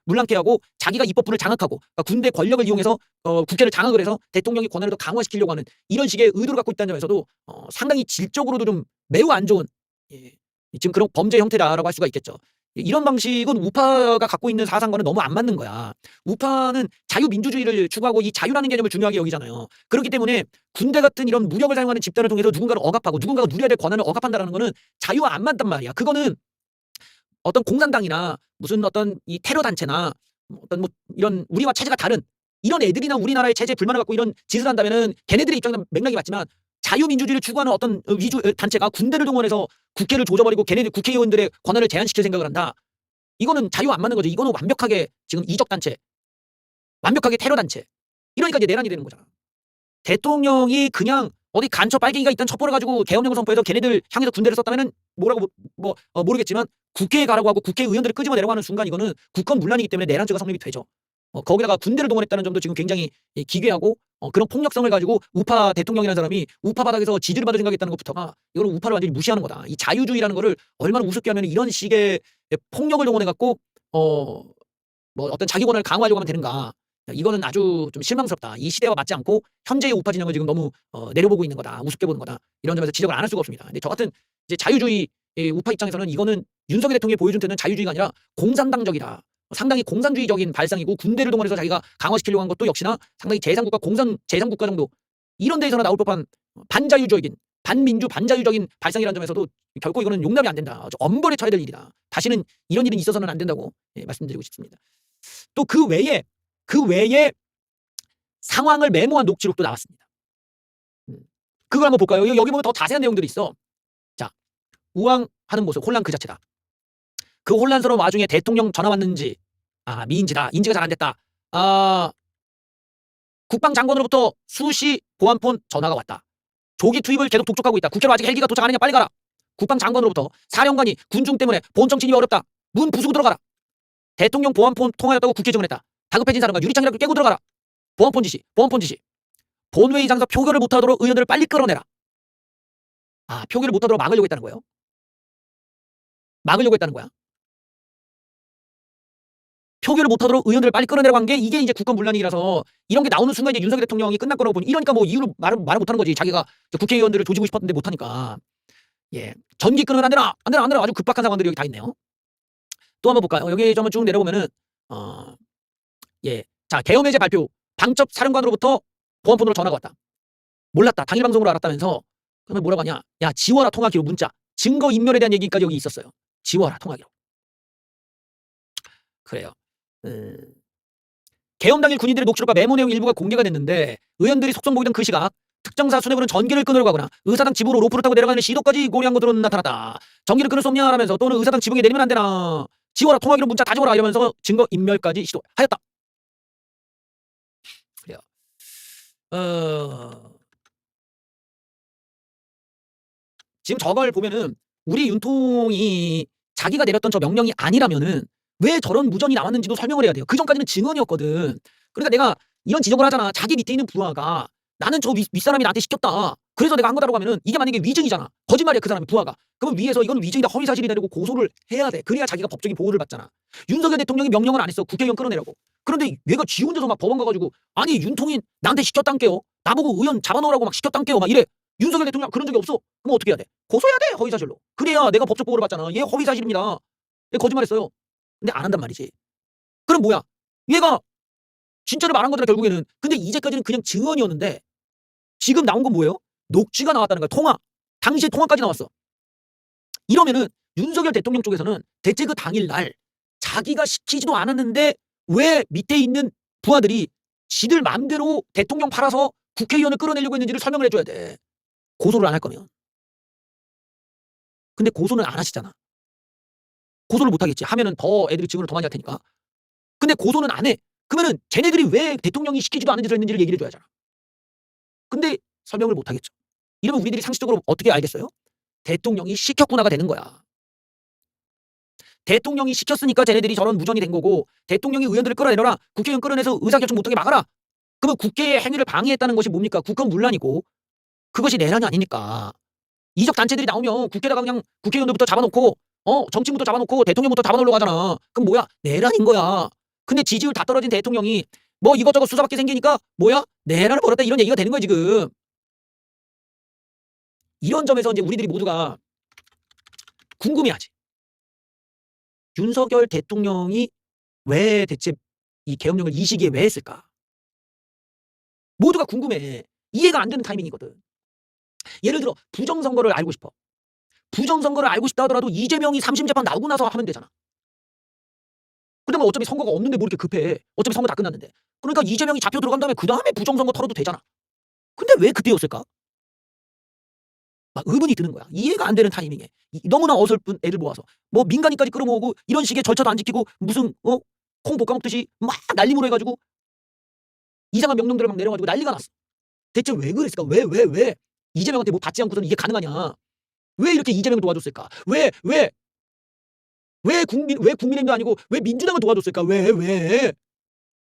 Speaker 1: 문란케 하고 자기가 입법부를 장악하고 그러니까 군대 권력을 이용해서 국회를 장악을 해서 대통령의 권한을 더 강화시키려고 하는 이런 식의 의도를 갖고 있다는 점에서도 상당히 질적으로도 좀 매우 안 좋은 지금 그런 범죄 형태다라고 할 수가 있겠죠. 이런 방식은 우파가 갖고 있는 사상과는 너무 안 맞는 거야. 우파는 자유민주주의를 추구하고 이 자유라는 개념을 중요하게 여기잖아요. 그렇기 때문에 군대 같은 이런 무력을 사용하는 집단을 통해서 누군가를 억압하고 누군가가 누려야 될 권한을 억압한다는 거는 자유와 안 맞단 말이야. 그거는 어떤 공산당이나 무슨 어떤 이 테러 단체나 어떤 이런 우리와 체제가 다른 이런 애들이나 우리나라의 체제에 불만을 갖고 이런 짓을 한다면은 걔네들의 입장은 맥락이 맞지만 자유민주주의를 추구하는 어떤 위주 단체가 군대를 동원해서 국회를 조져버리고 걔네들 국회의원들의 권한을 제한시킬 생각을 한다. 이거는 자유와 안 맞는 거죠. 이거는 완벽하게 지금 이적 단체, 완벽하게 테러 단체. 이러니까 이제 내란이 되는 거잖아. 대통령이 그냥 어디 간첩 빨갱이가 있다는 첩보를 가지고 계엄령을 선포해서 걔네들 향해서 군대를 썼다면은 뭐라고 모르겠지만 국회에 가라고 하고 국회의원들을 끄집어내라고 하는 순간 이거는 국헌 문란이기 때문에 내란죄가 성립이 되죠. 거기다가 군대를 동원했다는 점도 지금 굉장히 기괴하고 그런 폭력성을 가지고 우파 대통령이라는 사람이 우파 바닥에서 지지를 받을 생각했다는 것부터가 이거는 우파를 완전히 무시하는 거다. 이 자유주의라는 거를 얼마나 우습게 하면 이런 식의 폭력을 동원해 갖고 어떤 자기 권한을 강화하려고 하면 되는가. 이거는 아주 좀 실망스럽다. 이 시대와 맞지 않고 현재의 우파 진영을 지금 너무 내려보고 있는 거다. 우습게 보는 거다. 이런 점에서 지적을 안 할 수가 없습니다. 근데 저 같은 이제 자유주의 우파 입장에서는 이거는 윤석열 대통령이 보여준 때는 자유주의가 아니라 공산당적이다. 상당히 공산주의적인 발상이고 군대를 동원해서 자기가 강화시키려고 한 것도 역시나 상당히 제3국가 제3국가 정도 이런 데에서나 나올 법한 반자유적인 반민주 반자유적인 발상이라는 점에서도 결코 이거는 용납이 안 된다. 엄벌에 처해야 될 일이다. 다시는 이런 일은 있어서는 안 된다고 말씀드리고 싶습니다. 또 그 외에 상황을 메모한 녹취록도 나왔습니다. 그걸 한번 볼까요? 여기 보면 더 자세한 내용들이 있어. 자, 우왕하는 모습, 혼란 그 자체다. 그 혼란스러운 와중에 대통령 전화 왔는지, 미인지다. 인지가 잘 안 됐다. 국방장관으로부터 수시 보안폰 전화가 왔다. 조기 투입을 계속 독촉하고 있다. 국회로 아직 헬기가 도착 안 했냐 빨리 가라. 국방장관으로부터 사령관이 군중 때문에 본청 진입이 어렵다. 문 부수고 들어가라. 대통령 보안폰 통화였다고 국회 증언했다. 다급해진 사람과 유리창이라도 깨고 들어가라. 보안폰 지시. 본회의장에서 표결을 못하도록 의원들을 빨리 끌어내라. 표결을 못하도록 막으려고 했다는 거예요. 막으려고 했다는 거야. 표결을 못하도록 의원들을 빨리 끌어내라고 한 게 이게 이제 국권분란이라서 이런 게 나오는 순간 이제 윤석열 대통령이 끝날 거라고 보니 이러니까 뭐 이유를 말을 못하는 거지. 자기가 국회의원들을 조지고 싶었는데 못하니까. 예, 전기 끊으면 안 되나 아주 급박한 상황들이 여기 다 있네요. 또 한번 볼까요? 여기 좀 쭉 내려보면은 자, 계엄 해제 발표. 방첩 사령관으로부터 보안폰으로 전화가 왔다. 몰랐다. 당일 방송으로 알았다면서. 그러면 뭐라고 하냐? 야, 지워라 통화기록 문자. 증거 인멸에 대한 얘기까지 여기 있었어요. 지워라 통화기록. 그래요. 계엄 당일 군인들의 녹취록과 메모 내용 일부가 공개가 됐는데 의원들이 속성 보이던 그 시각 특정사 수뇌부는 전기를 끊으려고 하거나 의사당 지붕으로 로프를 타고 내려가는 시도까지 고려한 것으로 나타났다. 전기를 끊을 수 없냐 라면서 또는 의사당 지붕에 내리면 안 되나. 지워라 통화기록 문자 다 지워라 이러면서 증거 인멸까지 시도하였다. 그래요. 지금 저걸 보면은 우리 윤통이 자기가 내렸던 저 명령이 아니라면은 왜 저런 무전이 나왔는지도 설명을 해야 돼요. 그 전까지는 증언이었거든. 그러니까 내가 이런 지적을 하잖아. 자기 밑에 있는 부하가 나는 저 윗사람이 나한테 시켰다. 그래서 내가 한 거다라고 하면은 이게 만약에 위증이잖아. 거짓말이야 그 사람의 부하가. 그러면 위에서 이건 위증이다 허위사실이 되고 고소를 해야 돼. 그래야 자기가 법적인 보호를 받잖아. 윤석열 대통령이 명령을 안 했어. 국회의원 끌어내라고. 그런데 얘가 지 혼자서 막 법원 가가지고 아니 윤통인 나한테 시켰단게요. 나보고 의원 잡아놓으라고 막 시켰단게요. 막 이래. 윤석열 대통령 그런 적이 없어. 그럼 어떻게 해야 돼? 고소해야 돼. 허위사실로. 그래야 내가 법적 보호를 받잖아. 얘 허위사실입니다. 얘 거짓말했어요. 근데 안 한단 말이지. 그럼 뭐야? 얘가 진짜로 말한 거잖아 결국에는. 근데 이제까지는 그냥 증언이었는데 지금 나온 건 뭐예요? 녹취가 나왔다는 거야. 통화. 당시에 통화까지 나왔어. 이러면은 윤석열 대통령 쪽에서는 대체 그 당일날 자기가 시키지도 않았는데 왜 밑에 있는 부하들이 지들 마음대로 대통령 팔아서 국회의원을 끌어내려고 했는지를 설명을 해줘야 돼. 고소를 안 할 거면. 근데 고소는 안 하시잖아. 고소를 못 하겠지. 하면은 더 애들이 증언을 더 많이 할 테니까. 근데 고소는 안 해. 그러면은 쟤네들이 왜 대통령이 시키지도 않은 짓을 했는지를 얘기를 해줘야 하잖아. 근데 설명을 못 하겠죠. 이러면 우리들이 상식적으로 어떻게 알겠어요? 대통령이 시켰구나가 되는 거야. 대통령이 시켰으니까 쟤네들이 저런 무전이 된 거고 대통령이 의원들을 끌어내려라. 국회의원 끌어내서 의사결정 못하게 막아라. 그러면 국회의 행위를 방해했다는 것이 뭡니까? 국권문란이고 그것이 내란이 아니니까. 이적 단체들이 나오면 국회에다가 그냥 국회의원들부터 잡아놓고 정치부터 잡아놓고 대통령부터 잡아놓으려고 하잖아. 그럼 뭐야? 내란인 거야. 근데 지지율 다 떨어진 대통령이 뭐 이것저것 수사받게 생기니까 뭐야? 내란을 벌였다 이런 얘기가 되는 거야 지금. 이런 점에서 이제 우리들이 모두가 궁금해하지. 윤석열 대통령이 왜 대체 이 계엄령을 이 시기에 왜 했을까? 모두가 궁금해. 이해가 안 되는 타이밍이거든. 예를 들어 부정선거를 알고 싶어. 부정선거를 알고 싶다 하더라도 이재명이 3심 재판 나오고 나서 하면 되잖아. 근데 뭐 어차피 선거가 없는데 뭐 이렇게 급해. 어차피 선거 다 끝났는데. 그러니까 이재명이 잡혀 들어간 다음에 그 다음에 부정선거 털어도 되잖아. 근데 왜 그때였을까? 막 의문이 드는 거야. 이해가 안 되는 타이밍에. 너무나 어설픈 애들 모아서. 뭐 민간인까지 끌어모으고 이런 식의 절차도 안 지키고 무슨 콩 볶아 먹듯이 막 난리모로 해가지고 이상한 명령들을 막 내려가지고 난리가 났어. 대체 왜 그랬을까? 왜? 이재명한테 뭐 받지 않고서는 이게 가능하냐? 왜 이렇게 이재명을 도와줬을까? 왜 국민의힘도 아니고 왜 민주당을 도와줬을까? 왜?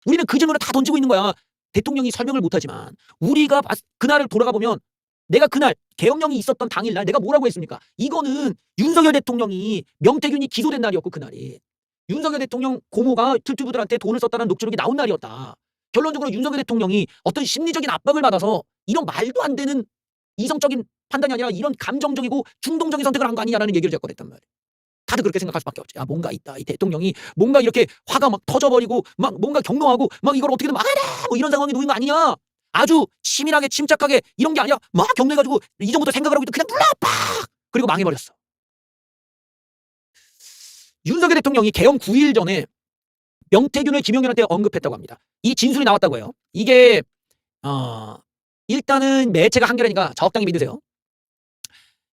Speaker 1: 우리는 그 질문을 다 던지고 있는 거야. 대통령이 설명을 못하지만 우리가 그날을 돌아가 보면 내가 그날 계엄령이 있었던 당일날 내가 뭐라고 했습니까? 이거는 윤석열 대통령이 명태균이 기소된 날이었고 그날이 윤석열 대통령 고모가 툴투부들한테 돈을 썼다는 녹취록이 나온 날이었다. 결론적으로 윤석열 대통령이 어떤 심리적인 압박을 받아서 이런 말도 안 되는 이성적인 판단이 아니라 이런 감정적이고 충동적인 선택을 한 거 아니냐라는 얘기를 제가 꺼냈단 말이에요. 다들 그렇게 생각할 수밖에 없지. 아 뭔가 있다. 이 대통령이 뭔가 이렇게 화가 막 터져버리고 막 뭔가 경노하고 막 이걸 어떻게든 막아라 뭐 이런 상황에 놓인 거 아니냐. 아주 치밀하게 침착하게 이런 게 아니라 막 경노해가지고 이전부터 생각을 하고 있던 그냥 눌러 팍 그리고 망해버렸어. 윤석열 대통령이 계엄 9일 전에 명태균을 김용현한테 언급했다고 합니다. 이 진술이 나왔다고 해요. 이게 일단은 매체가 한겨레니까 적당히 믿으세요.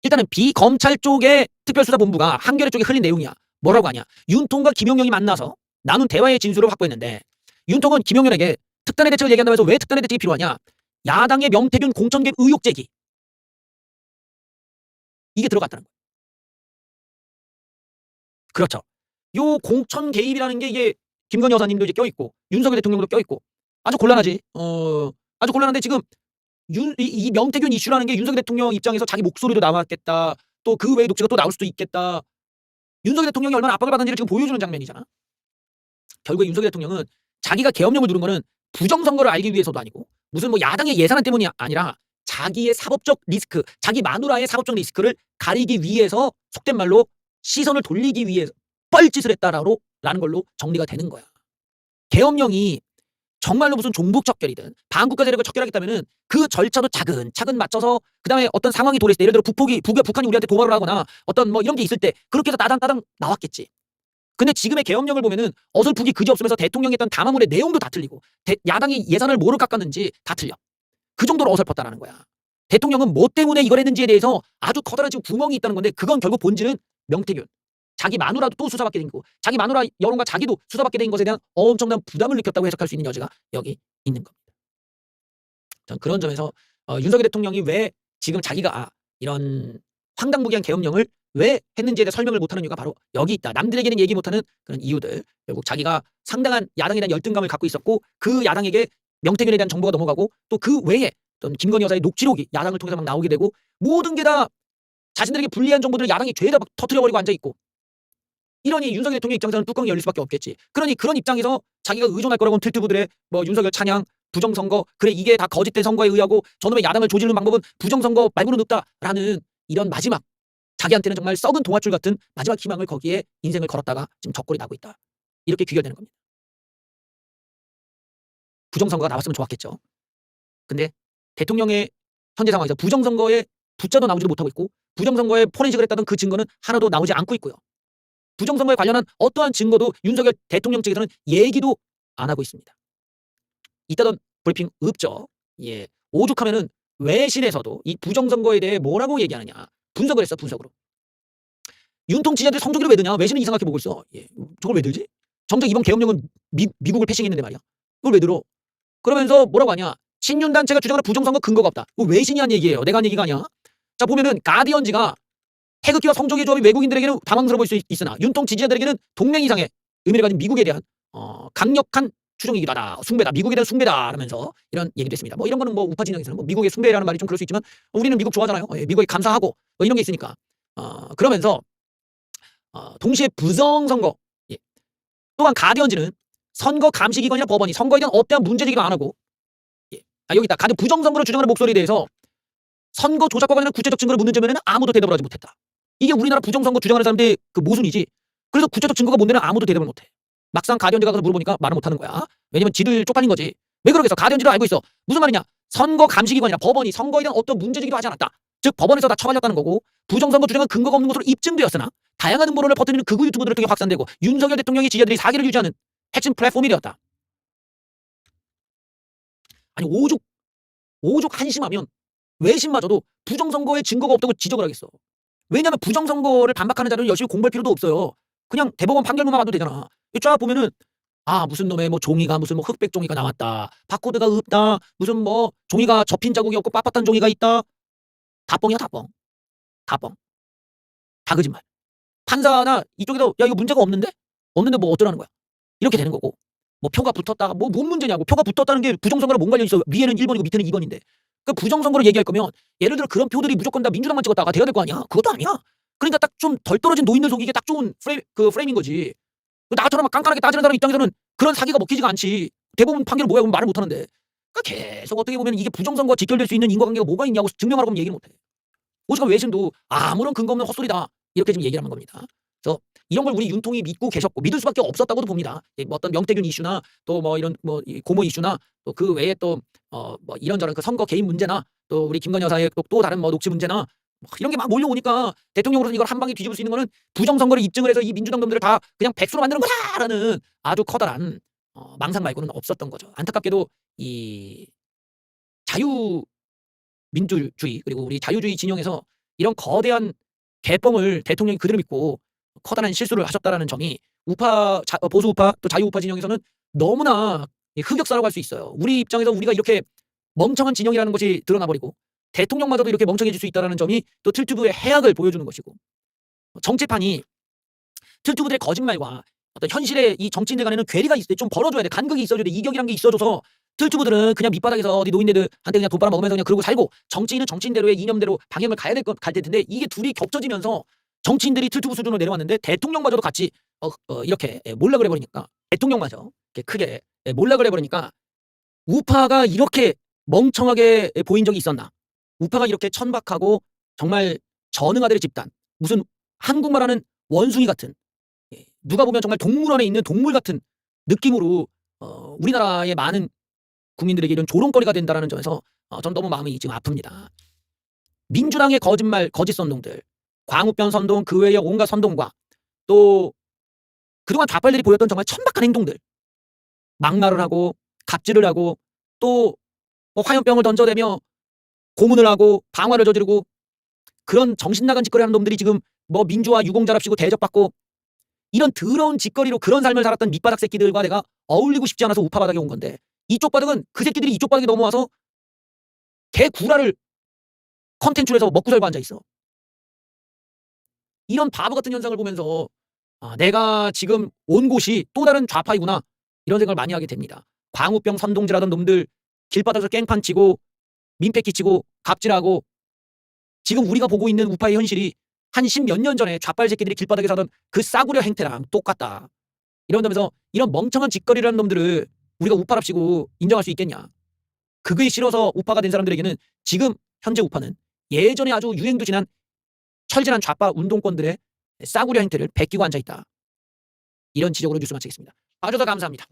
Speaker 1: 일단은 비검찰 쪽의 특별수사본부가 한겨레 쪽에 흘린 내용이야. 뭐라고 하냐? 윤통과 김용현이 만나서 나눈 대화의 진술을 확보했는데 윤통은 김용현에게 특단의 대책을 얘기한다면서 왜 특단의 대책이 필요하냐? 야당의 명태균 공천 개입 의혹 제기. 이게 들어갔다는 거예요. 그렇죠. 요 공천 개입이라는 게 이게 김건희 여사님도 이제 껴있고 윤석열 대통령도 껴있고 아주 곤란하지. 아주 곤란한데 지금 이 명태균 이슈라는 게 윤석열 대통령 입장에서 자기 목소리도 나왔겠다. 또 그 외의 녹취가 또 나올 수도 있겠다. 윤석열 대통령이 얼마나 압박을 받는지를 지금 보여주는 장면이잖아. 결국에 윤석열 대통령은 자기가 계엄령을 누른 거는 부정선거를 알기 위해서도 아니고 무슨 뭐 야당의 예산안 때문이 아니라 자기의 사법적 리스크, 자기 마누라의 사법적 리스크를 가리기 위해서 속된 말로 시선을 돌리기 위해서 뻘짓을 했다라는 걸로 정리가 되는 거야. 계엄령이 정말로 무슨 종북척결이든 반국가 세력을 척결하겠다면은 그 절차도 차근차근 맞춰서 그다음에 어떤 상황이 도래했을 때 예를 들어 북한이 우리한테 도발을 하거나 어떤 뭐 이런 게 있을 때 그렇게 해서 따당따당 나왔겠지. 근데 지금의 계엄령을 보면은 어설프기 그지없으면서 대통령이 했던 담화문의 내용도 다 틀리고 야당이 예산을 뭐로 깎았는지 다 틀려. 그 정도로 어설펐다라는 거야. 대통령은 뭐 때문에 이걸 했는지에 대해서 아주 커다란 지금 구멍이 있다는 건데 그건 결국 본질은 명태균. 자기 마누라도 또 수사받게 된 거고 자기 마누라 여론과 자기도 수사받게 된 것에 대한 엄청난 부담을 느꼈다고 해석할 수 있는 여지가 여기 있는 겁니다. 전 그런 점에서 윤석열 대통령이 왜 지금 자기가 이런 황당무계한 계엄령을 왜 했는지에 대해 설명을 못하는 이유가 바로 여기 있다. 남들에게는 얘기 못하는 그런 이유들. 결국 자기가 상당한 야당에 대한 열등감을 갖고 있었고 그 야당에게 명태균에 대한 정보가 넘어가고 또 그 외에 어떤 김건희 여사의 녹취록이 야당을 통해서 막 나오게 되고 모든 게 다 자신들에게 불리한 정보들을 야당이 죄에다 막 터뜨려버리고 앉아있고 이러니 윤석열 대통령 입장에서는 뚜껑이 열릴 수밖에 없겠지. 그러니 그런 입장에서 자기가 의존할 거라고는 틀트부들의 뭐 윤석열 찬양, 부정선거, 그래 이게 다 거짓된 선거에 의하고 저놈의 야당을 조지는 방법은 부정선거 말고는 없다라는 이런 마지막 자기한테는 정말 썩은 동아줄 같은 마지막 희망을 거기에 인생을 걸었다가 지금 적골이 나고 있다. 이렇게 귀결되는 겁니다. 부정선거가 나왔으면 좋았겠죠. 근데 대통령의 현재 상황에서 부정선거에 붙자도 나오지도 못하고 있고 부정선거에 포렌식을 했다던 그 증거는 하나도 나오지 않고 있고요. 부정선거에 관련한 어떠한 증거도 윤석열 대통령 측에서는 얘기도 안 하고 있습니다. 이따던 브리핑 없죠. 예, 오죽하면은 외신에서도 이 부정선거에 대해 뭐라고 얘기하느냐 분석을 했어. 분석으로. 윤통 지지자들이 성조기를 왜 드냐? 외신은 이상하게 보고 있어. 예, 저걸 왜 들지? 정작 이번 계엄령은 미국을 패싱했는데 말이야. 그걸 왜 들어? 그러면서 뭐라고 하냐? 친윤 단체가 주장하는 부정선거 근거가 없다. 외신이 한 얘기예요. 내가 한 얘기가 아니야. 자 보면은 가디언지가 태극기와 성조기의 조합이 외국인들에게는 당황스러워 보일 수 있으나 윤통 지지자들에게는 동맹 이상의 의미를 가진 미국에 대한 강력한 추종이기도 하다. 숭배다. 미국에 대한 숭배다. 라면서 이런 얘기도 했습니다. 뭐 이런 거는 뭐 우파 진영에서는 뭐 미국의 숭배라는 말이 좀 그럴 수 있지만 우리는 미국 좋아하잖아요. 미국에 감사하고 뭐 이런 게 있으니까. 그러면서 동시에 부정선거 또한 가디언지는 선거 감시기관이나 법원이 선거에 대한 업대한 문제제기도 안 하고 여기 있다. 가디언 부정선거를 주장하는 목소리에 대해서 선거 조작과 관련한 구체적 증거를 묻는 점에는 아무도 대답을 하지 못했다. 이게 우리나라 부정선거 주장하는 사람들의 그 모순이지. 그래서 구체적 증거가 뭔 데는 아무도 대답을 못해. 막상 가디언지가 가서 물어보니까 말을 못하는 거야. 왜냐면 지들 쪽팔린 거지. 왜 그러겠어? 가디언지도 알고 있어. 무슨 말이냐? 선거 감시기관이나 법원이 선거에 대한 어떤 문제제기도 하지 않았다. 즉 법원에서 다 처벌했다는 거고 부정선거 주장은 근거가 없는 것으로 입증되었으나 다양한 음모론을 퍼뜨리는 극우 유튜버들을 통해 확산되고 윤석열 대통령의 지지자들이 사기를 유지하는 핵심 플랫폼이 되었다. 아니 오죽 한심하면 외신마저도 부정선거에 증거가 없다고 지적을 하겠어. 왜냐하면 부정선거를 반박하는 자료는 열심히 공부할 필요도 없어요. 그냥 대법원 판결문만 봐도 되잖아. 쫙 보면은 무슨 놈의 뭐 종이가 무슨 뭐 흑백 종이가 나왔다. 바코드가 없다. 무슨 뭐 종이가 접힌 자국이 없고 빳빳한 종이가 있다. 다 뻥이야 다 뻥. 다 뻥. 다 거짓말. 판사나 이쪽에도 야 이거 문제가 없는데 뭐 어쩌라는 거야. 이렇게 되는 거고. 뭐 표가 붙었다. 뭔 문제냐고. 표가 붙었다는 게 부정선거랑 뭔 관련이 있어. 위에는 1번이고 밑에는 2번인데. 그 부정선거를 얘기할 거면 예를 들어 그런 표들이 무조건 다 민주당만 찍었다가 돼야 될 거 아니야. 그것도 아니야. 그러니까 딱 좀 덜 떨어진 노인들 속이기에 딱 좋은 프레임인 거지. 나처럼 막 깐깐하게 따지는 사람 입장에서는 그런 사기가 먹히지가 않지. 대법원 판결 뭐야 그러면 말을 못하는데. 그러니까 계속 어떻게 보면 이게 부정선거와 직결될 수 있는 인과관계가 뭐가 있냐고 증명하라고 하면 얘기를 못해. 오죽하면 외신도 아무런 근거 없는 헛소리다. 이렇게 지금 얘기를 하는 겁니다. 그래서 이런 걸 우리 윤통이 믿고 계셨고 믿을 수밖에 없었다고도 봅니다. 뭐 어떤 명태균 이슈나 또 뭐 이런 뭐 고모 이슈나 또 그 외에 또 뭐 이런저런 그 선거 개입 문제나 또 우리 김건희 여사의 또 다른 뭐 녹취 문제나 뭐 이런 게 막 몰려오니까 대통령으로서 이걸 한 방에 뒤집을 수 있는 거는 부정선거를 입증을 해서 이 민주당 놈들을 다 그냥 백수로 만드는 거다라는 아주 커다란 망상 말고는 없었던 거죠. 안타깝게도 이 자유민주주의 그리고 우리 자유주의 진영에서 이런 거대한 개뻥을 대통령이 그대로 믿고 커다란 실수를 하셨다라는 점이 보수 우파 또 자유 우파 진영에서는 너무나 흑역사라고 할 수 있어요. 우리 입장에서 우리가 이렇게 멍청한 진영이라는 것이 드러나버리고 대통령마저도 이렇게 멍청해질 수 있다는 점이 또 틀튜브의 해악을 보여주는 것이고, 정치판이 틀튜브들의 거짓말과 어떤 현실의 이 정치인들 간에는 괴리가 있을 때 좀 벌어줘야 돼. 간극이 있어줘야 돼. 이격이란 게 있어줘서 틀튜브들은 그냥 밑바닥에서 어디 노인네들한테 그냥 돈 빨아먹으면서 그냥 그러고 살고, 정치인은 정치인대로의 이념대로 방향을 가야 될 텐데, 이게 둘이 겹쳐지면서 정치인들이 틀튜브 수준으로 내려왔는데 대통령마저도 같이 이렇게 몰락을 해버리니까, 대통령마저 이렇게 크게 몰락을 해버리니까, 우파가 이렇게 멍청하게 보인 적이 있었나? 우파가 이렇게 천박하고 정말 전응아들의 집단, 무슨 한국말하는 원숭이 같은, 누가 보면 정말 동물원에 있는 동물 같은 느낌으로 우리나라의 많은 국민들에게 이런 조롱거리가 된다는 점에서 전 너무 마음이 지금 아픕니다. 민주당의 거짓말, 거짓 선동들, 광우병 선동, 그 외의 온갖 선동과 또 그동안 좌빨들이 보였던 정말 천박한 행동들, 막말을 하고 갑질을 하고 또 뭐 화염병을 던져대며 고문을 하고 방화를 저지르고 그런 정신나간 짓거리 하는 놈들이 지금 뭐 민주화 유공자랍시고 대접받고, 이런 더러운 짓거리로 그런 삶을 살았던 밑바닥 새끼들과 내가 어울리고 싶지 않아서 우파 바닥에 온 건데, 이쪽 바닥은 그 새끼들이 이쪽 바닥에 넘어와서 개 구라를 컨텐츠로 해서 먹고 살고 앉아있어. 이런 바보 같은 현상을 보면서 내가 지금 온 곳이 또 다른 좌파이구나, 이런 생각을 많이 하게 됩니다. 광우병 선동질하던 놈들 길바닥에서 깽판 치고 민폐 끼치고 갑질하고, 지금 우리가 보고 있는 우파의 현실이 한 10몇 년 전에 좌빨 새끼들이 길바닥에서 하던 그 싸구려 행태랑 똑같다. 이런 점에서 이런 멍청한 짓거리를 하는 놈들을 우리가 우파랍시고 인정할 수 있겠냐. 그게 싫어서 우파가 된 사람들에게는 지금 현재 우파는 예전에 아주 유행도 지난 철진한 좌파 운동권들의 싸구려 행태를 베끼고 앉아있다. 이런 지적으로 뉴스 마치겠습니다. 봐주셔서 감사합니다.